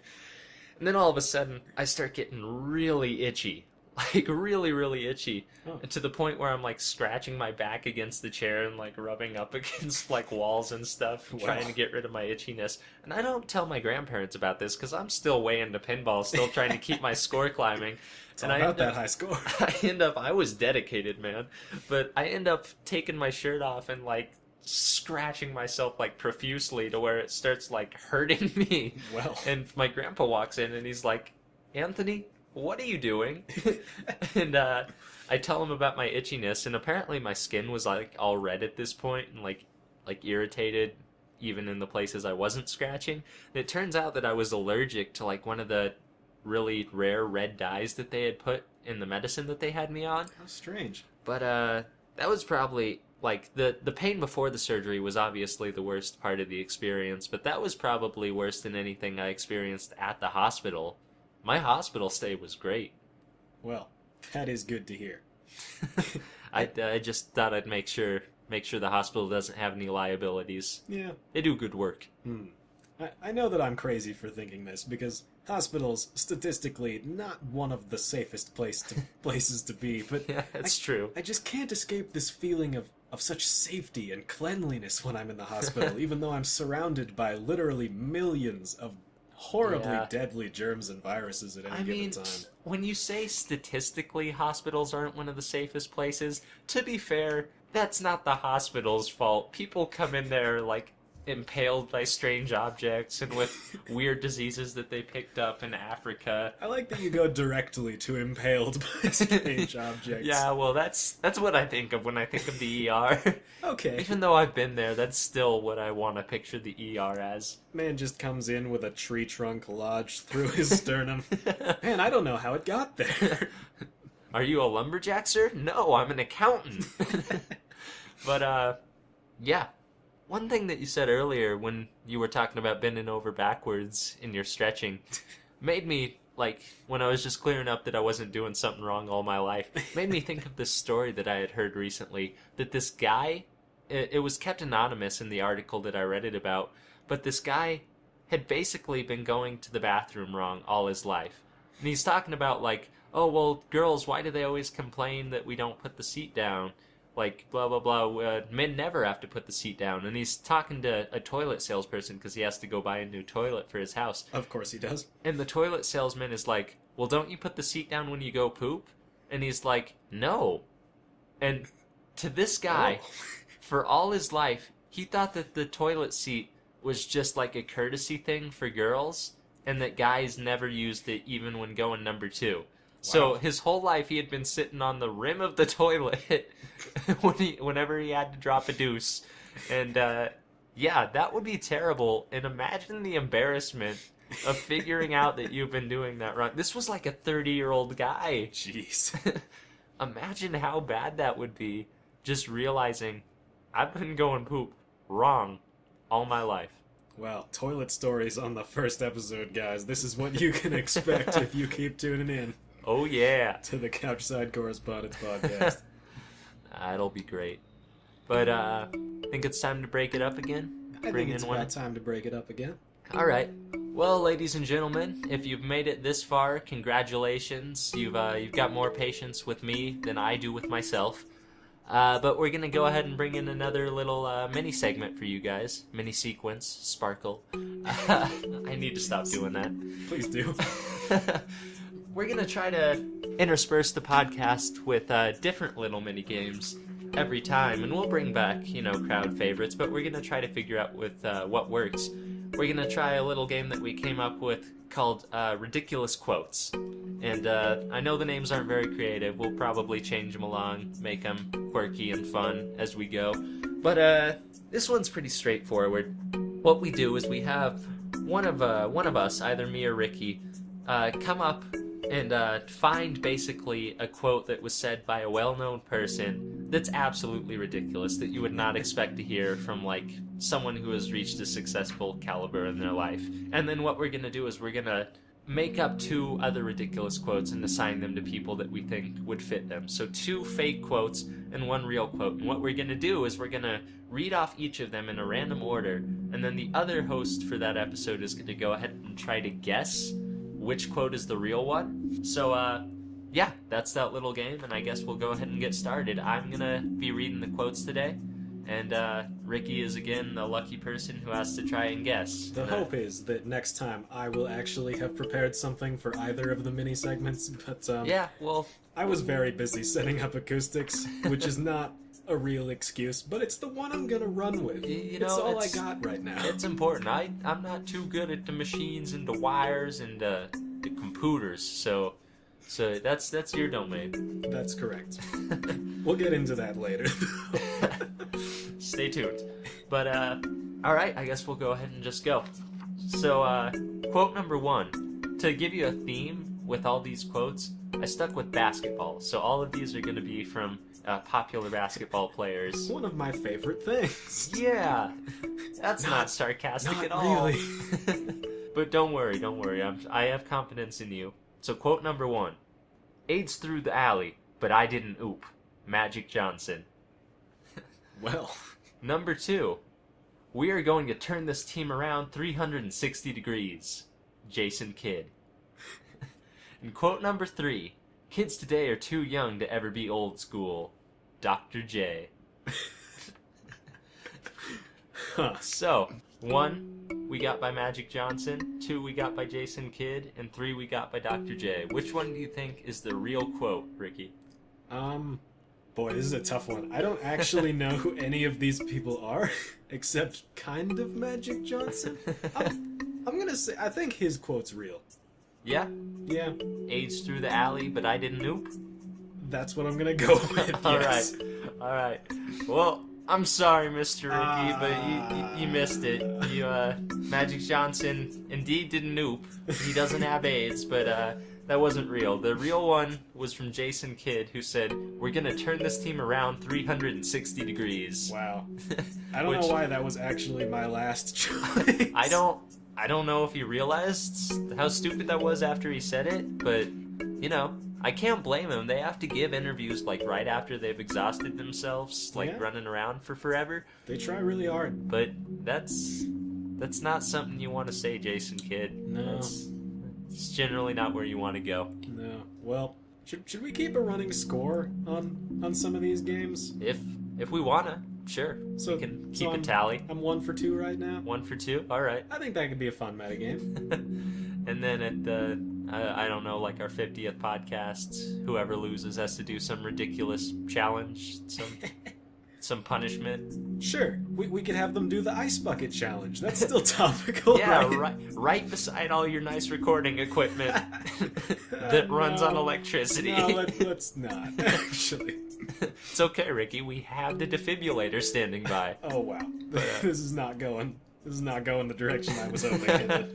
And then all of a sudden, I start getting really itchy. Like, really, really itchy. Oh. And to the point where I'm, like, scratching my back against the chair and, like, rubbing up against, like, walls and stuff, trying to get rid of my itchiness. And I don't tell my grandparents about this, because I'm still way into pinball, still trying to keep my score climbing. It's all about that high score. I was dedicated, man. But I end up taking my shirt off and, like, scratching myself, like, profusely to where it starts, like, hurting me. Well. And my grandpa walks in and he's like, "Anthony, what are you doing?" And I tell him about my itchiness, and apparently my skin was, like, all red at this point and, like irritated even in the places I wasn't scratching. And it turns out that I was allergic to, like, one of the really rare red dyes that they had put in the medicine that they had me on. How strange. But that was probably, like, the pain before the surgery was obviously the worst part of the experience, but that was probably worse than anything I experienced at the hospital. My hospital stay was great. Well, that is good to hear. I just thought I'd make sure the hospital doesn't have any liabilities. Yeah. They do good work. I know that I'm crazy for thinking this, because hospitals, statistically, not one of the safest places to be, but Yeah, it's true. I just can't escape this feeling of such safety and cleanliness when I'm in the hospital, even though I'm surrounded by literally millions of horribly deadly germs and viruses at any given time. When you say statistically hospitals aren't one of the safest places, to be fair, that's not the hospital's fault. People come in there, like, impaled by strange objects and with weird diseases that they picked up in Africa. I like that you go directly to impaled by strange objects. Yeah, well, that's what I think of when I think of the ER. Okay. Even though I've been there, that's still what I want to picture the ER as. Man just comes in with a tree trunk lodged through his sternum. Man, I don't know how it got there. Are you a lumberjack, sir? No, I'm an accountant. But, yeah. One thing that you said earlier when you were talking about bending over backwards in your stretching made me, like, when I was just clearing up that I wasn't doing something wrong all my life, made me think of this story that I had heard recently, that this guy, it was kept anonymous in the article that I read it about, but this guy had basically been going to the bathroom wrong all his life. And he's talking about, like, oh, well, girls, why do they always complain that we don't put the seat down? Like, blah, blah, blah, men never have to put the seat down. And he's talking to a toilet salesperson because he has to go buy a new toilet for his house. Of course he does. And the toilet salesman is like, well, don't you put the seat down when you go poop? And he's like, no. And to this guy, for all his life, he thought that the toilet seat was just like a courtesy thing for girls, and that guys never used it even when going number 2. So his whole life he had been sitting on the rim of the toilet whenever he had to drop a deuce. And yeah, that would be terrible. And imagine the embarrassment of figuring out that you've been doing that wrong. This was like a 30-year-old guy. Jeez. Imagine how bad that would be, just realizing I've been going poop wrong all my life. Well, toilet stories on the first episode, guys. This is what you can expect if you keep tuning in. Oh, yeah. To the Couch Side Correspondents Podcast. That'll be great. But, think it's time to break it up again? I think it's about time to break it up again. All right. Well, ladies and gentlemen, if you've made it this far, congratulations. You've got more patience with me than I do with myself. But we're going to go ahead and bring in another little mini segment for you guys. Mini sequence, sparkle. I need to stop doing that. Please do. We're going to try to intersperse the podcast with different little mini games every time. And we'll bring back, crowd favorites. But we're going to try to figure out with what works. We're going to try a little game that we came up with called Ridiculous Quotes. And I know the names aren't very creative. We'll probably change them along, make them quirky and fun as we go. But this one's pretty straightforward. What we do is we have one of us, either me or Ricky, come up and find basically a quote that was said by a well-known person that's absolutely ridiculous, that you would not expect to hear from, like, someone who has reached a successful caliber in their life. And then what we're going to do is we're going to make up 2 other ridiculous quotes and assign them to people that we think would fit them. So 2 fake quotes and 1 real quote. And what we're going to do is we're going to read off each of them in a random order, and then the other host for that episode is going to go ahead and try to guess which quote is the real one. So, yeah, that's that little game, and I guess we'll go ahead and get started. I'm going to be reading the quotes today, and Ricky is again the lucky person who has to try and guess. The hope is that next time I will actually have prepared something for either of the mini segments, but yeah, well, I was very busy setting up acoustics, which is not a real excuse, but it's the one I'm gonna run with. It's all I got right now. It's important. I'm not too good at the machines and the wires and the computers, so that's your domain. That's correct. We'll get into that later. Stay tuned. But all right, I guess we'll go ahead and just go. So quote number 1. To give you a theme with all these quotes, I stuck with basketball. So all of these are going to be from popular basketball players. One of my favorite things. Yeah, that's not sarcastic at all. Really. But don't worry. I have confidence in you. So quote number 1. AIDS through the alley, but I didn't oop. Magic Johnson. Well. Number 2. We are going to turn this team around 360 degrees. Jason Kidd. And quote number 3. Kids today are too young to ever be old school. Dr. J. So, 1 we got by Magic Johnson, 2 we got by Jason Kidd, and 3 we got by Dr. J. Which one do you think is the real quote, Ricky? Boy, this is a tough one. I don't actually know who any of these people are, except kind of Magic Johnson. I'm gonna say, I think his quote's real. Yeah? Yeah. AIDS through the alley, but I didn't noop? That's what I'm gonna go with, yes. Alright. Well, I'm sorry, Mr. Ricky, but you missed it. Magic Johnson indeed didn't noop. He doesn't have AIDS, but that wasn't real. The real one was from Jason Kidd, who said, "We're gonna turn this team around 360 degrees." Wow. I don't know why that was actually my last choice. I don't know if he realized how stupid that was after he said it, but, I can't blame him. They have to give interviews, right after they've exhausted themselves, running around for forever. They try really hard. But that's not something you want to say, Jason Kidd. No. It's generally not where you want to go. No. Well, should we keep a running score on some of these games? If we wanna, sure. So we can keep a tally. I'm 1 for 2 right now. 1 for 2. All right. I think that could be a fun metagame. And then at the I don't know, our 50th podcast, whoever loses has to do some ridiculous challenge, some punishment. Sure, we could have them do the ice bucket challenge. That's still topical, yeah, right? right beside all your nice recording equipment that runs on electricity. No, let's not, actually. It's okay, Ricky. We have the defibrillator standing by. Oh, wow. This is not going the direction I was hoping.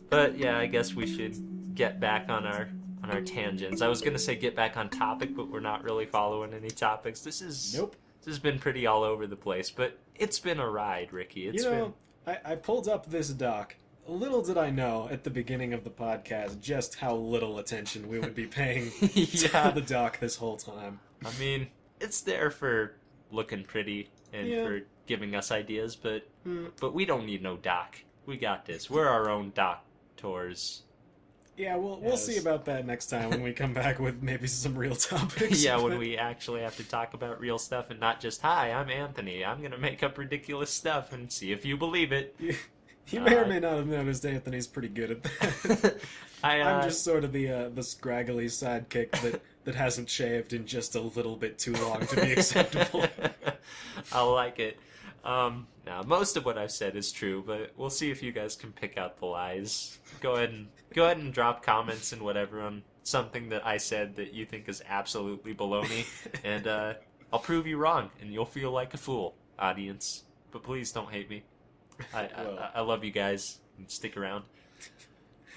But, yeah, I guess we should get back on our tangents. I was going to say get back on topic, but we're not really following any topics. Nope. This has been pretty all over the place, but it's been a ride, Ricky. I pulled up this doc. Little did I know at the beginning of the podcast just how little attention we would be paying to the doc this whole time. I mean, it's there for looking pretty and for giving us ideas, but we don't need no doc. We got this. We're our own doctors. Yeah, we'll see about that next time when we come back with maybe some real topics. Yeah, when we actually have to talk about real stuff and not just, "Hi, I'm Anthony. I'm going to make up ridiculous stuff and see if you believe it." You may or may not have noticed Anthony's pretty good at that. I'm just sort of the scraggly sidekick that hasn't shaved in just a little bit too long to be acceptable. I like it. Now, most of what I've said is true, but we'll see if you guys can pick out the lies. Go ahead and drop comments and whatever on something that I said that you think is absolutely baloney, and I'll prove you wrong, and you'll feel like a fool, audience. But please don't hate me. I love you guys, and stick around.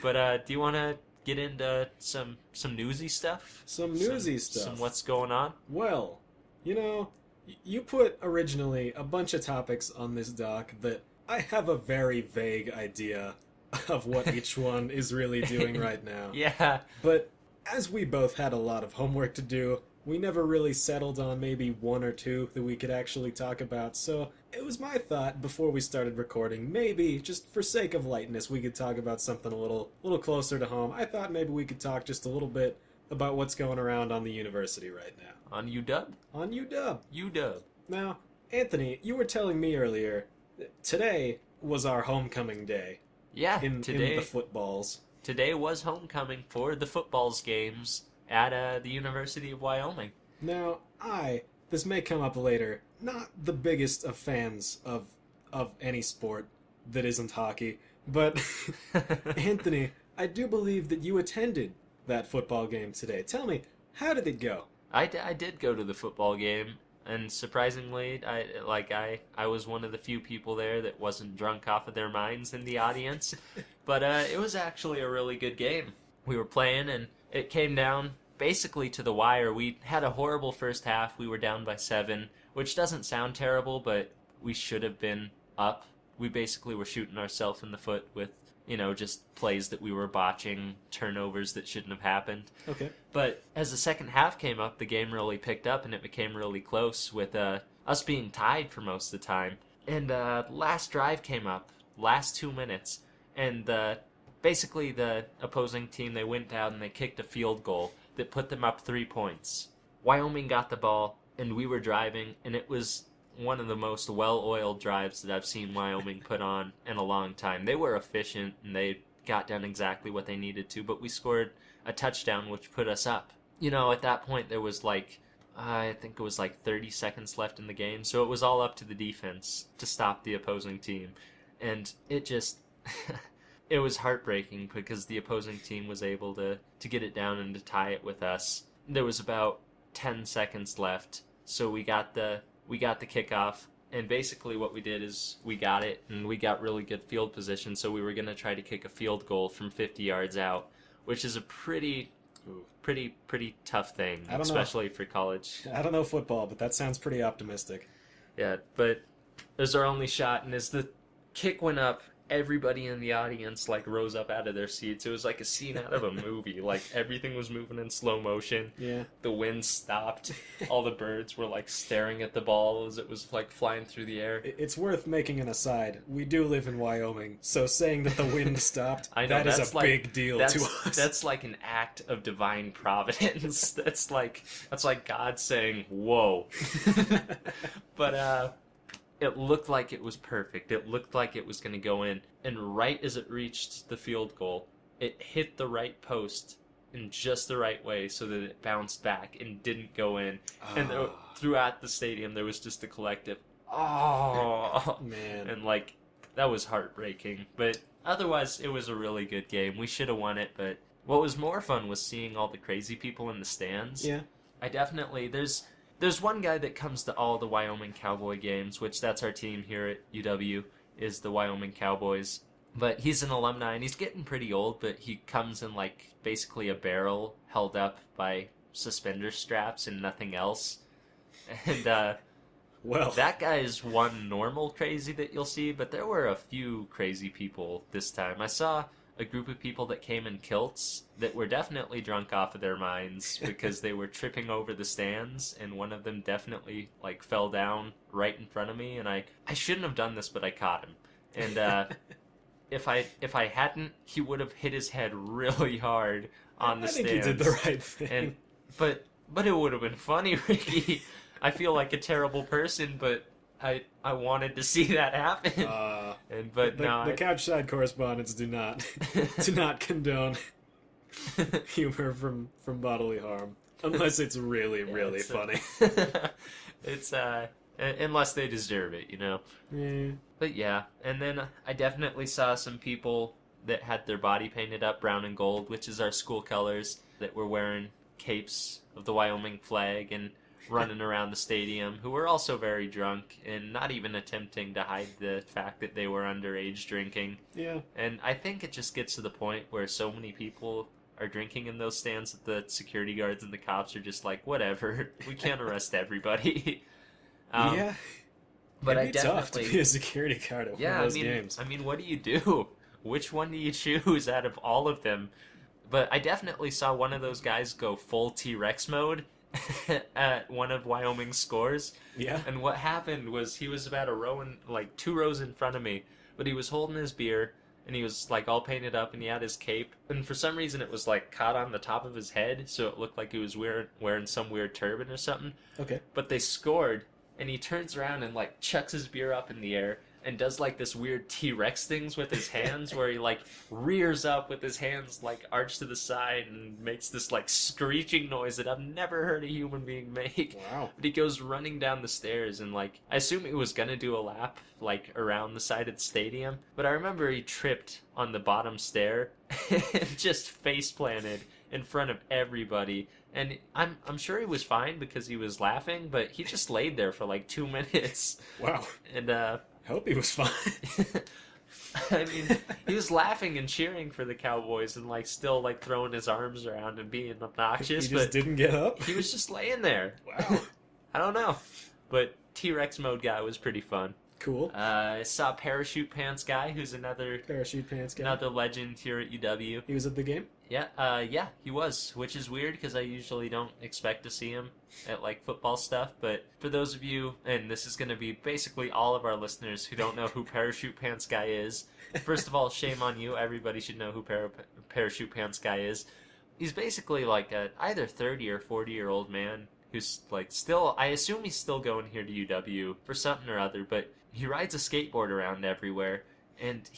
But do you want to get into some newsy stuff? Some newsy stuff. Some what's going on? Well, you put originally a bunch of topics on this doc that I have a very vague idea of what each one is really doing right now. Yeah. But as we both had a lot of homework to do, we never really settled on maybe 1 or 2 that we could actually talk about. So it was my thought before we started recording, maybe just for sake of lightness, we could talk about something a little closer to home. I thought maybe we could talk just a little bit about what's going around on the university right now. On UW? On UW. UW. Now, Anthony, you were telling me earlier that today was our homecoming day. Yeah, in the footballs. Today was homecoming for the footballs games at the University of Wyoming. Now, this may come up later, not the biggest of fans of any sport that isn't hockey, but Anthony, I do believe that you attended that football game today. Tell me, how did it go? I did go to the football game, and surprisingly, I was one of the few people there that wasn't drunk off of their minds in the audience. But it was actually a really good game. We were playing, and it came down basically to the wire. We had a horrible first half. We were down by 7, which doesn't sound terrible, but we should have been up. We basically were shooting ourselves in the foot with, just plays that we were botching, turnovers that shouldn't have happened. Okay. But as the second half came up, the game really picked up, and it became really close with us being tied for most of the time. And last drive came up, last 2 minutes, and basically the opposing team, they went down and they kicked a field goal that put them up 3 points. Wyoming got the ball, and we were driving, and it was one of the most well-oiled drives that I've seen Wyoming put on in a long time. They were efficient, and they got done exactly what they needed to, but we scored a touchdown, which put us up. You know, at that point, there was I think it was 30 seconds left in the game, so it was all up to the defense to stop the opposing team. And it just, it was heartbreaking because the opposing team was able to get it down and to tie it with us. There was about 10 seconds left, so we got the kickoff, and basically what we did is we got it, and we got really good field position, so we were going to try to kick a field goal from 50 yards out, which is a pretty tough thing, especially for college. I don't know football, but that sounds pretty optimistic. Yeah, but it was our only shot, and as the kick went up, everybody in the audience rose up out of their seats. It was like a scene out of a movie. Everything was moving in slow motion. Yeah. The wind stopped. All the birds were staring at the ball as it was flying through the air. It's worth making an aside. We do live in Wyoming, so saying that the wind stopped, that is a big deal to us. That's like an act of divine providence. That's like God saying, "Whoa." But it looked like it was perfect. It looked like it was going to go in. And right as it reached the field goal, it hit the right post in just the right way so that it bounced back and didn't go in. Oh. And throughout the stadium, there was just a collective, "Oh, man." And that was heartbreaking. But otherwise, it was a really good game. We should have won it. But what was more fun was seeing all the crazy people in the stands. Yeah. There's one guy that comes to all the Wyoming Cowboy games, which that's our team here at UW, is the Wyoming Cowboys. But he's an alumni, and he's getting pretty old, but he comes in basically a barrel held up by suspender straps and nothing else. And, well, that guy is one normal crazy that you'll see, but there were a few crazy people this time. I saw a group of people that came in kilts that were definitely drunk off of their minds because they were tripping over the stands, and one of them definitely fell down right in front of me, and I shouldn't have done this, but I caught him. And if I hadn't, he would have hit his head really hard on the stands. I think you did the right thing. But it would have been funny, Ricky. I feel like a terrible person, but I wanted to see that happen. The Couch Side Correspondents do not condone humor from bodily harm, unless it's really funny. It's unless they deserve it, you know. Yeah. But yeah, and then I definitely saw some people that had their body painted up brown and gold, which is our school colors, that were wearing capes of the Wyoming flag and running around the stadium, who were also very drunk and not even attempting to hide the fact that they were underage drinking. Yeah. And I think it just gets to the point where so many people are drinking in those stands that the security guards and the cops are just like, whatever, we can't arrest everybody. Yeah. But It'd be tough to be a security guard at one of those games. I mean, what do you do? Which one do you choose out of all of them? But I definitely saw one of those guys go full T-Rex mode at one of Wyoming's scores. Yeah. And what happened was he was about 2 rows in front of me, but he was holding his beer, and he was all painted up, and he had his cape, and for some reason it was caught on the top of his head, so it looked like he was wearing some weird turban or something. Okay. But they scored, and he turns around and chucks his beer up in the air and does this weird T-Rex things with his hands where he rears up with his hands arched to the side and makes this screeching noise that I've never heard a human being make. Wow. But he goes running down the stairs and I assume he was gonna do a lap around the side of the stadium, but I remember he tripped on the bottom stair and just face planted in front of everybody. And I'm sure he was fine because he was laughing, but he just laid there for 2 minutes. Wow. And I hope he was fine. I mean, he was laughing and cheering for the Cowboys and still throwing his arms around and being obnoxious. He just didn't get up? He was just laying there. Wow. I don't know. But T-Rex mode guy was pretty fun. Cool. I saw Parachute Pants Guy, who's another Parachute Pants Guy. another legend here at UW. He was at the game? Yeah, he was, which is weird because I usually don't expect to see him at like football stuff. But for those of you, and this is going to be basically all of our listeners who don't know who Parachute Pants Guy is, first of all, shame on you. Everybody should know who Parachute Pants Guy is. He's basically like a either 30 or 40-year-old man who's like still, I assume he's still going here to UW for something or other, but he rides a skateboard around everywhere, and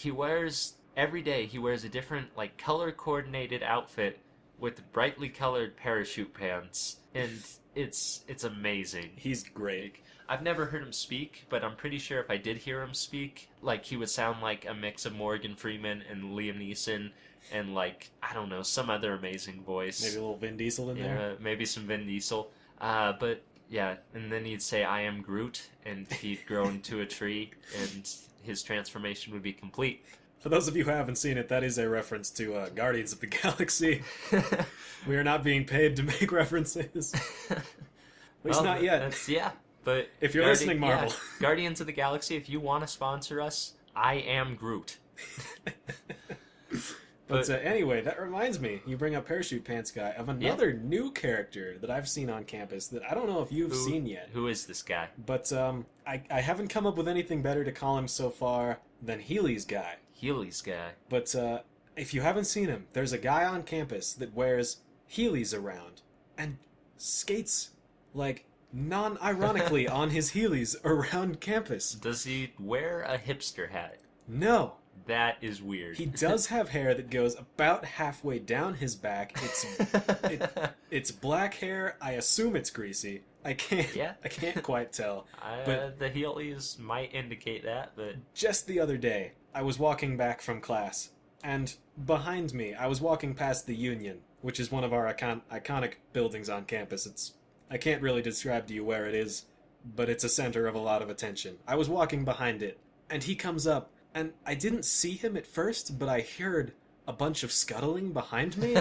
every day he wears a different like color coordinated outfit with brightly colored parachute pants, and it's amazing. He's great. I've never heard him speak, but I'm pretty sure if I did hear him speak, like he would sound like a mix of Morgan Freeman and Liam Neeson and like, I don't know, some other amazing voice. Maybe a little Vin Diesel in there. Maybe some Vin Diesel. But yeah, and then he'd say, "I am Groot," and he'd grow into a tree, and his transformation would be complete. For those of you who haven't seen it, that is a reference to Guardians of the Galaxy. We are not being paid to make references. At least not yet. But if you're listening, Marvel. Yeah, Guardians of the Galaxy, if you want to sponsor us, I am Groot. But anyway, that reminds me, you bring up Parachute Pants Guy, of another new character that I've seen on campus that I don't know if you've seen yet. Who is this guy? But I haven't come up with anything better to call him so far than Healy's Guy. Healy's Guy. But if you haven't seen him, there's a guy on campus that wears Heelys around and skates, like, non-ironically on his Heelys around campus. Does he wear a hipster hat? No. That is weird. He does have hair that goes about halfway down his back. It's black hair. I assume it's greasy. I can't quite tell. But the Heelys might indicate that, but just the other day, I was walking back from class, and behind me, I was walking past the Union, which is one of our iconic buildings on campus. I can't really describe to you where it is, but it's a center of a lot of attention. I was walking behind it, and he comes up, and I didn't see him at first, but I heard a bunch of scuttling behind me,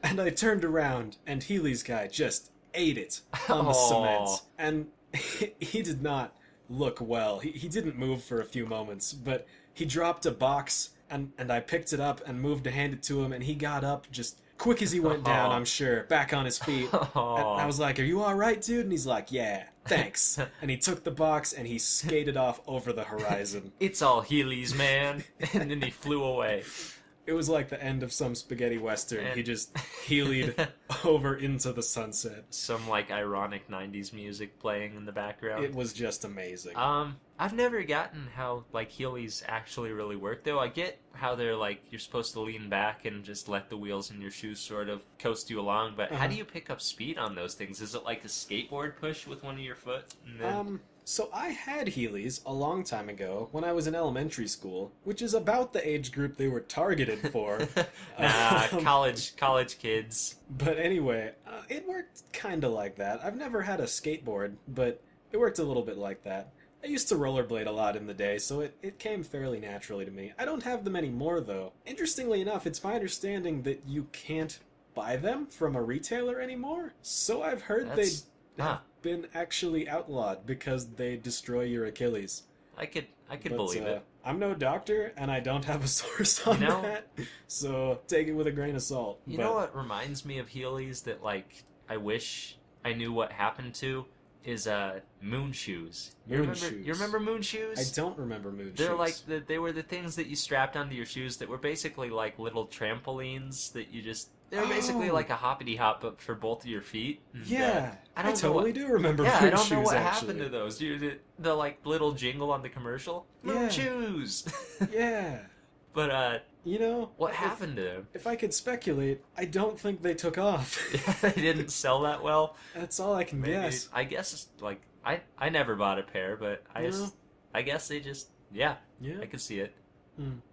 and I turned around, and Healy's Guy just ate it on the cement. And he did not look well. He didn't move for a few moments, but he dropped a box, and I picked it up and moved to hand it to him, and he got up just quick as he went down, I'm sure, back on his feet. And I was like, "Are you all right, dude?" And he's like, "Yeah, thanks." And he took the box and he skated off over the horizon. It's all Heelys, man. And then he flew away. It was like the end of some spaghetti western. He just Heelyd over into the sunset. Some like ironic 90s music playing in the background. It was just amazing. I've never gotten how like Heelys actually really work though. I get how they're like you're supposed to lean back and just let the wheels in your shoes sort of coast you along, but how do you pick up speed on those things? Is it like a skateboard push with one of your foot? And then... So I had Heelys a long time ago when I was in elementary school, which is about the age group they were targeted for. College kids. But anyway, it worked kind of like that. I've never had a skateboard, but it worked a little bit like that. I used to rollerblade a lot in the day, so it came fairly naturally to me. I don't have them anymore, though. Interestingly enough, it's my understanding that you can't buy them from a retailer anymore. So I've heard they've been actually outlawed because they destroy your Achilles. I could believe it. I'm no doctor, and I don't have a source on that, so take it with a grain of salt. You know what reminds me of Heelys that, like, I wish I knew what happened to? Is moon shoes. You remember moon shoes? I don't remember moon shoes. They're like they were the things that you strapped onto your shoes that were basically like little trampolines that you just. They were basically like a hoppity hop, but for both of your feet. Yeah, I totally do remember moon shoes. I don't know what happened to those. The like little jingle on the commercial. Moon shoes. Yeah. But you know what happened to them? If I could speculate, I don't think they took off. They didn't sell that well. That's all I can guess. I guess like I never bought a pair, but I guess they just I could see it.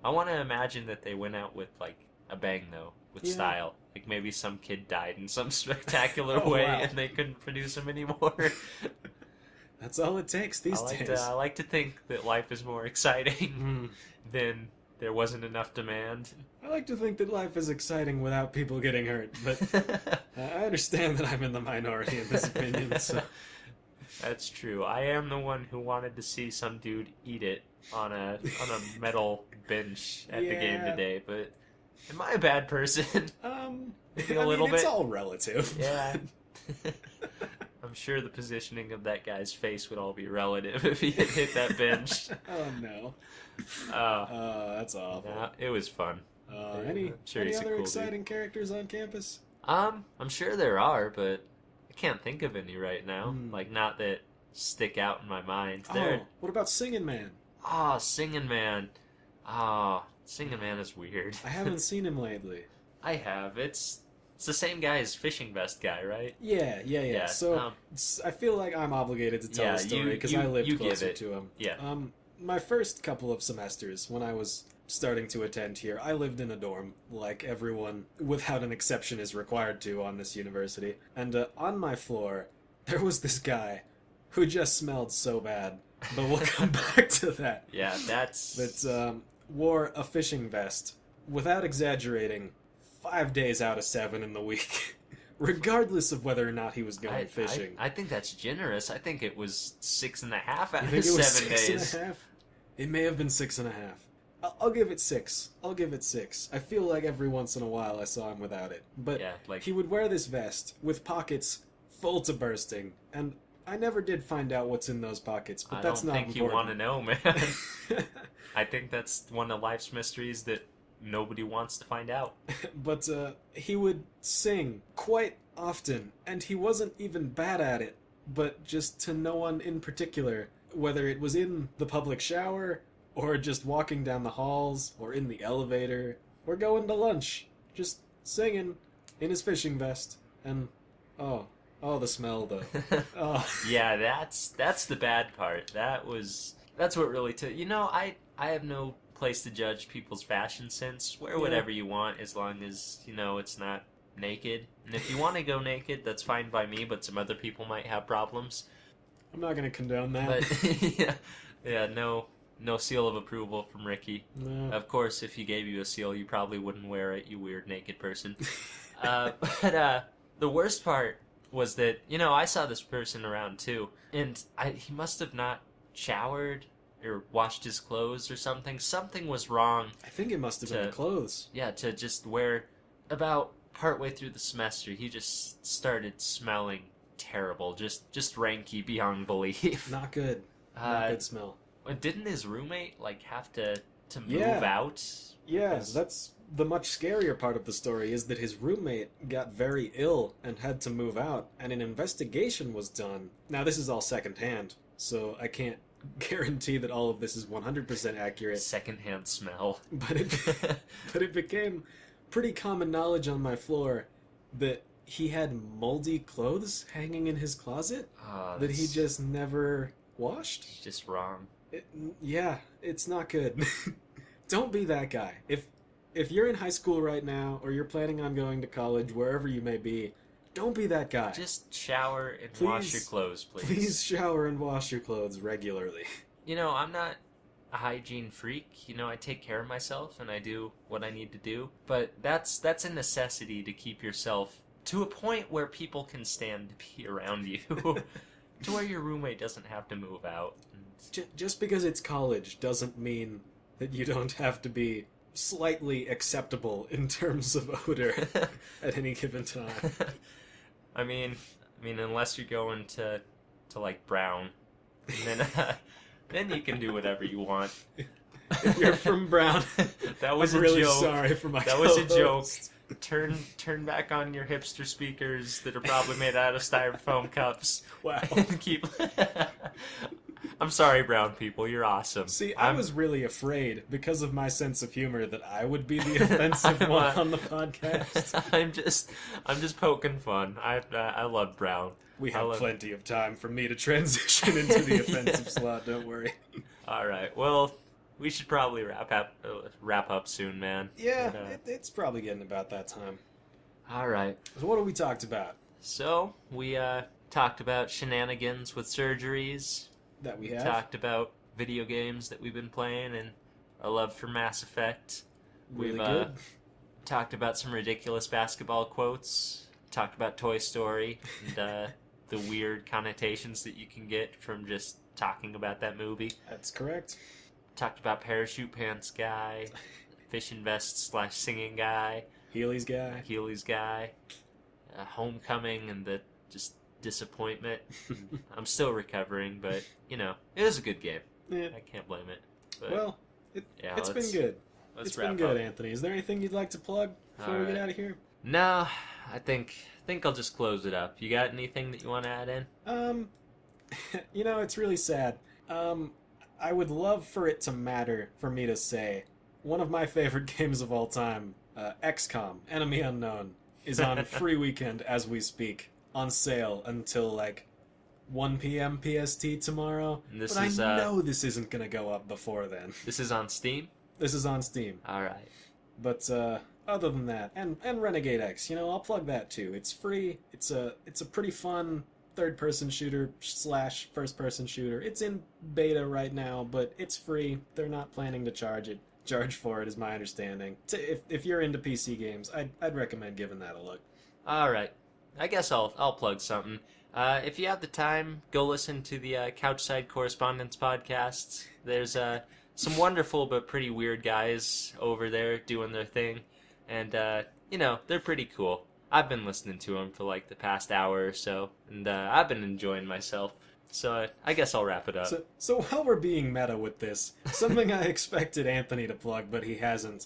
I want to imagine that they went out with like a bang though, with style. Like maybe some kid died in some spectacular way and they couldn't produce them anymore. That's all it takes these days. I like to think that life is more exciting than there wasn't enough demand. I like to think that life is exciting without people getting hurt, but I understand that I'm in the minority in this opinion. So That's true. I am the one who wanted to see some dude eat it on a metal bench at the game today, but am I a bad person? Maybe a little bit. It's all relative. Yeah. I'm sure the positioning of that guy's face would all be relative if he had hit that bench. Oh no. That's awful. Yeah, it was fun. Any other exciting characters on campus? I'm sure there are, but I can't think of any right now. Like, not that stick out in my mind. What about Singin' Man? Singin' Man. Singin' Man is weird. I haven't seen him lately. I have. It's the same guy as Fishing Vest Guy, right? Yeah. So I feel like I'm obligated to tell the story because I lived closer to him. Yeah. My first couple of semesters, when I was starting to attend here, I lived in a dorm, like everyone, without an exception, is required to on this university. And on my floor, there was this guy who just smelled so bad. But we'll come back to that. Yeah, That wore a fishing vest, without exaggerating, 5 days out of 7 in the week. Regardless of whether or not he was going fishing. I think that's generous. I think it was 6.5 out of 7 days. 6.5? It may have been 6.5. I'll give it 6. I feel like every once in a while I saw him without it. But he would wear this vest with pockets full to bursting, and I never did find out what's in those pockets, but that's not important. I don't think you want to know, man. I think that's one of life's mysteries that nobody wants to find out. But he would sing quite often, and he wasn't even bad at it, but just to no one in particular, whether it was in the public shower, or just walking down the halls, or in the elevator, or going to lunch, just singing in his fishing vest, and the smell though. Yeah, that's the bad part. That's what really I have no place to judge people's fashion sense. Wear whatever you want as long as, it's not naked. And if you want to go naked, that's fine by me, but some other people might have problems. I'm not going to condone that. But no seal of approval from Ricky. No. Of course, if he gave you a seal, you probably wouldn't wear it, you weird naked person. But the worst part was that, I saw this person around too, and he must have not showered or washed his clothes or something. Something was wrong. I think it must have been the clothes. Yeah, to just wear about partway through the semester, he just started smelling terrible, just ranky beyond belief. Not good. Not good smell. Didn't his roommate have to move out? Yeah, that's the much scarier part of the story, is that his roommate got very ill and had to move out, and an investigation was done. Now, this is all secondhand, so I can't guarantee that all of this is 100% accurate. Secondhand smell. But it became pretty common knowledge on my floor that he had moldy clothes hanging in his closet that he just never washed. It's just wrong. It's not good. Don't be that guy. If you're in high school right now, or you're planning on going to college, wherever you may be, don't be that guy. Just shower and wash your clothes, please. Please shower and wash your clothes regularly. I'm not a hygiene freak. I take care of myself and I do what I need to do. But that's a necessity to keep yourself to a point where people can stand to be around you. To where your roommate doesn't have to move out. Just because it's college doesn't mean that you don't have to be slightly acceptable in terms of odor at any given time. I mean, unless you're going to Brown, and then you can do whatever you want. If you're from Brown, that was I'm a really joke. Sorry for my. That was a joke. Turn back on your hipster speakers that are probably made out of styrofoam cups. Wow. And keep. I'm sorry, Brown people. You're awesome. See, I was really afraid because of my sense of humor that I would be the offensive one on the podcast. I'm just poking fun. I love Brown. We have plenty of time for me to transition into the offensive slot. Don't worry. All right. Well, we should probably wrap up soon, man. Yeah, it's probably getting about that time. All right. So what have we talked about? So we talked about shenanigans with surgeries. That we have. Talked about video games that we've been playing and our love for Mass Effect. Really We've good. Talked about some ridiculous basketball quotes. Talked about Toy Story and the weird connotations that you can get from just talking about that movie. That's correct. Talked about parachute pants guy, fishing vest / singing guy, Heelys guy, Homecoming and the just disappointment. I'm still recovering, but it was a good game. Yeah. I can't blame it. But, well, it's been good. It's been good, Anthony. Is there anything you'd like to plug before we get out of here? No, I think I'll just close it up. You got anything that you want to add in? It's really sad. I would love for it to matter for me to say one of my favorite games of all time, XCOM, Enemy Unknown, is on free weekend as we speak, on sale until 1 p.m. PST tomorrow. But I know this isn't going to go up before then. This is on Steam? This is on Steam. All right. But other than that, and Renegade X, I'll plug that too. It's free. It's a pretty fun third-person shooter / first-person shooter. It's in beta right now, but it's free. They're not planning to charge for it, is my understanding. If you're into PC games, I'd recommend giving that a look. All right. I guess I'll plug something. If you have the time, go listen to the Couch Side Correspondents Podcast. There's some wonderful but pretty weird guys over there doing their thing. And, they're pretty cool. I've been listening to them for the past hour or so, and I've been enjoying myself. So I guess I'll wrap it up. So while we're being meta with this, something I expected Anthony to plug, but he hasn't.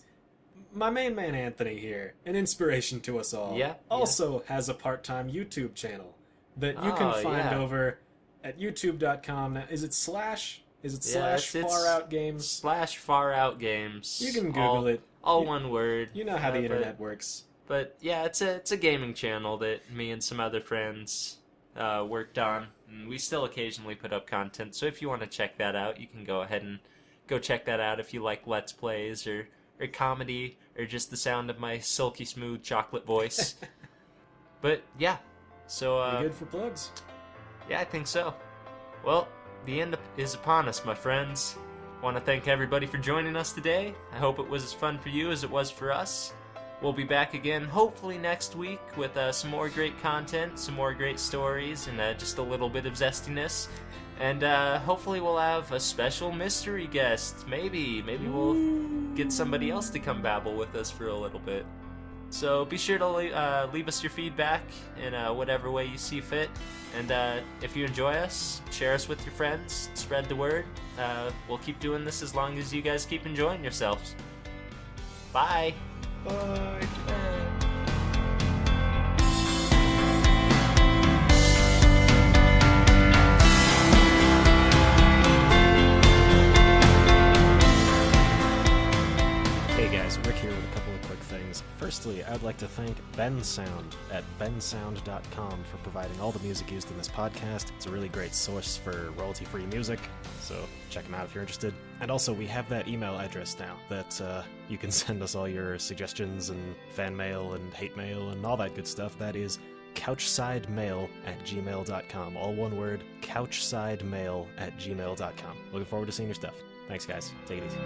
My main man Anthony here, an inspiration to us all, also has a part-time YouTube channel that you can find over at youtube.com. Now, is it slash? Is it slash Far Out Games? Slash Far Out Games. You can Google it. All one word. You know how the internet works. But yeah, it's a gaming channel that me and some other friends worked on, and we still occasionally put up content. So if you want to check that out, you can go ahead and go check that out if you like Let's Plays or comedy or just the sound of my silky smooth chocolate voice. But yeah, so you good for plugs? Yeah, I think so. Well, the end is upon us, my friends. Want to thank everybody for joining us today. I hope it was as fun for you as it was for us. We'll be back again hopefully next week with some more great content, some more great stories, and just a little bit of zestiness. And hopefully we'll have a special mystery guest. Maybe we'll get somebody else to come babble with us for a little bit. So be sure to leave us your feedback in whatever way you see fit. And if you enjoy us, share us with your friends, spread the word. We'll keep doing this as long as you guys keep enjoying yourselves. Bye! Bye! Hey guys, Rick here with a couple of quick things. Firstly, I'd like to thank Bensound at bensound.com for providing all the music used in this podcast. It's a really great source for royalty-free music, so check them out if you're interested. And also, we have that email address now that you can send us all your suggestions and fan mail and hate mail and all that good stuff. That is couchsidemail@gmail.com. All one word, couchsidemail@gmail.com. Looking forward to seeing your stuff. Thanks, guys. Take it easy.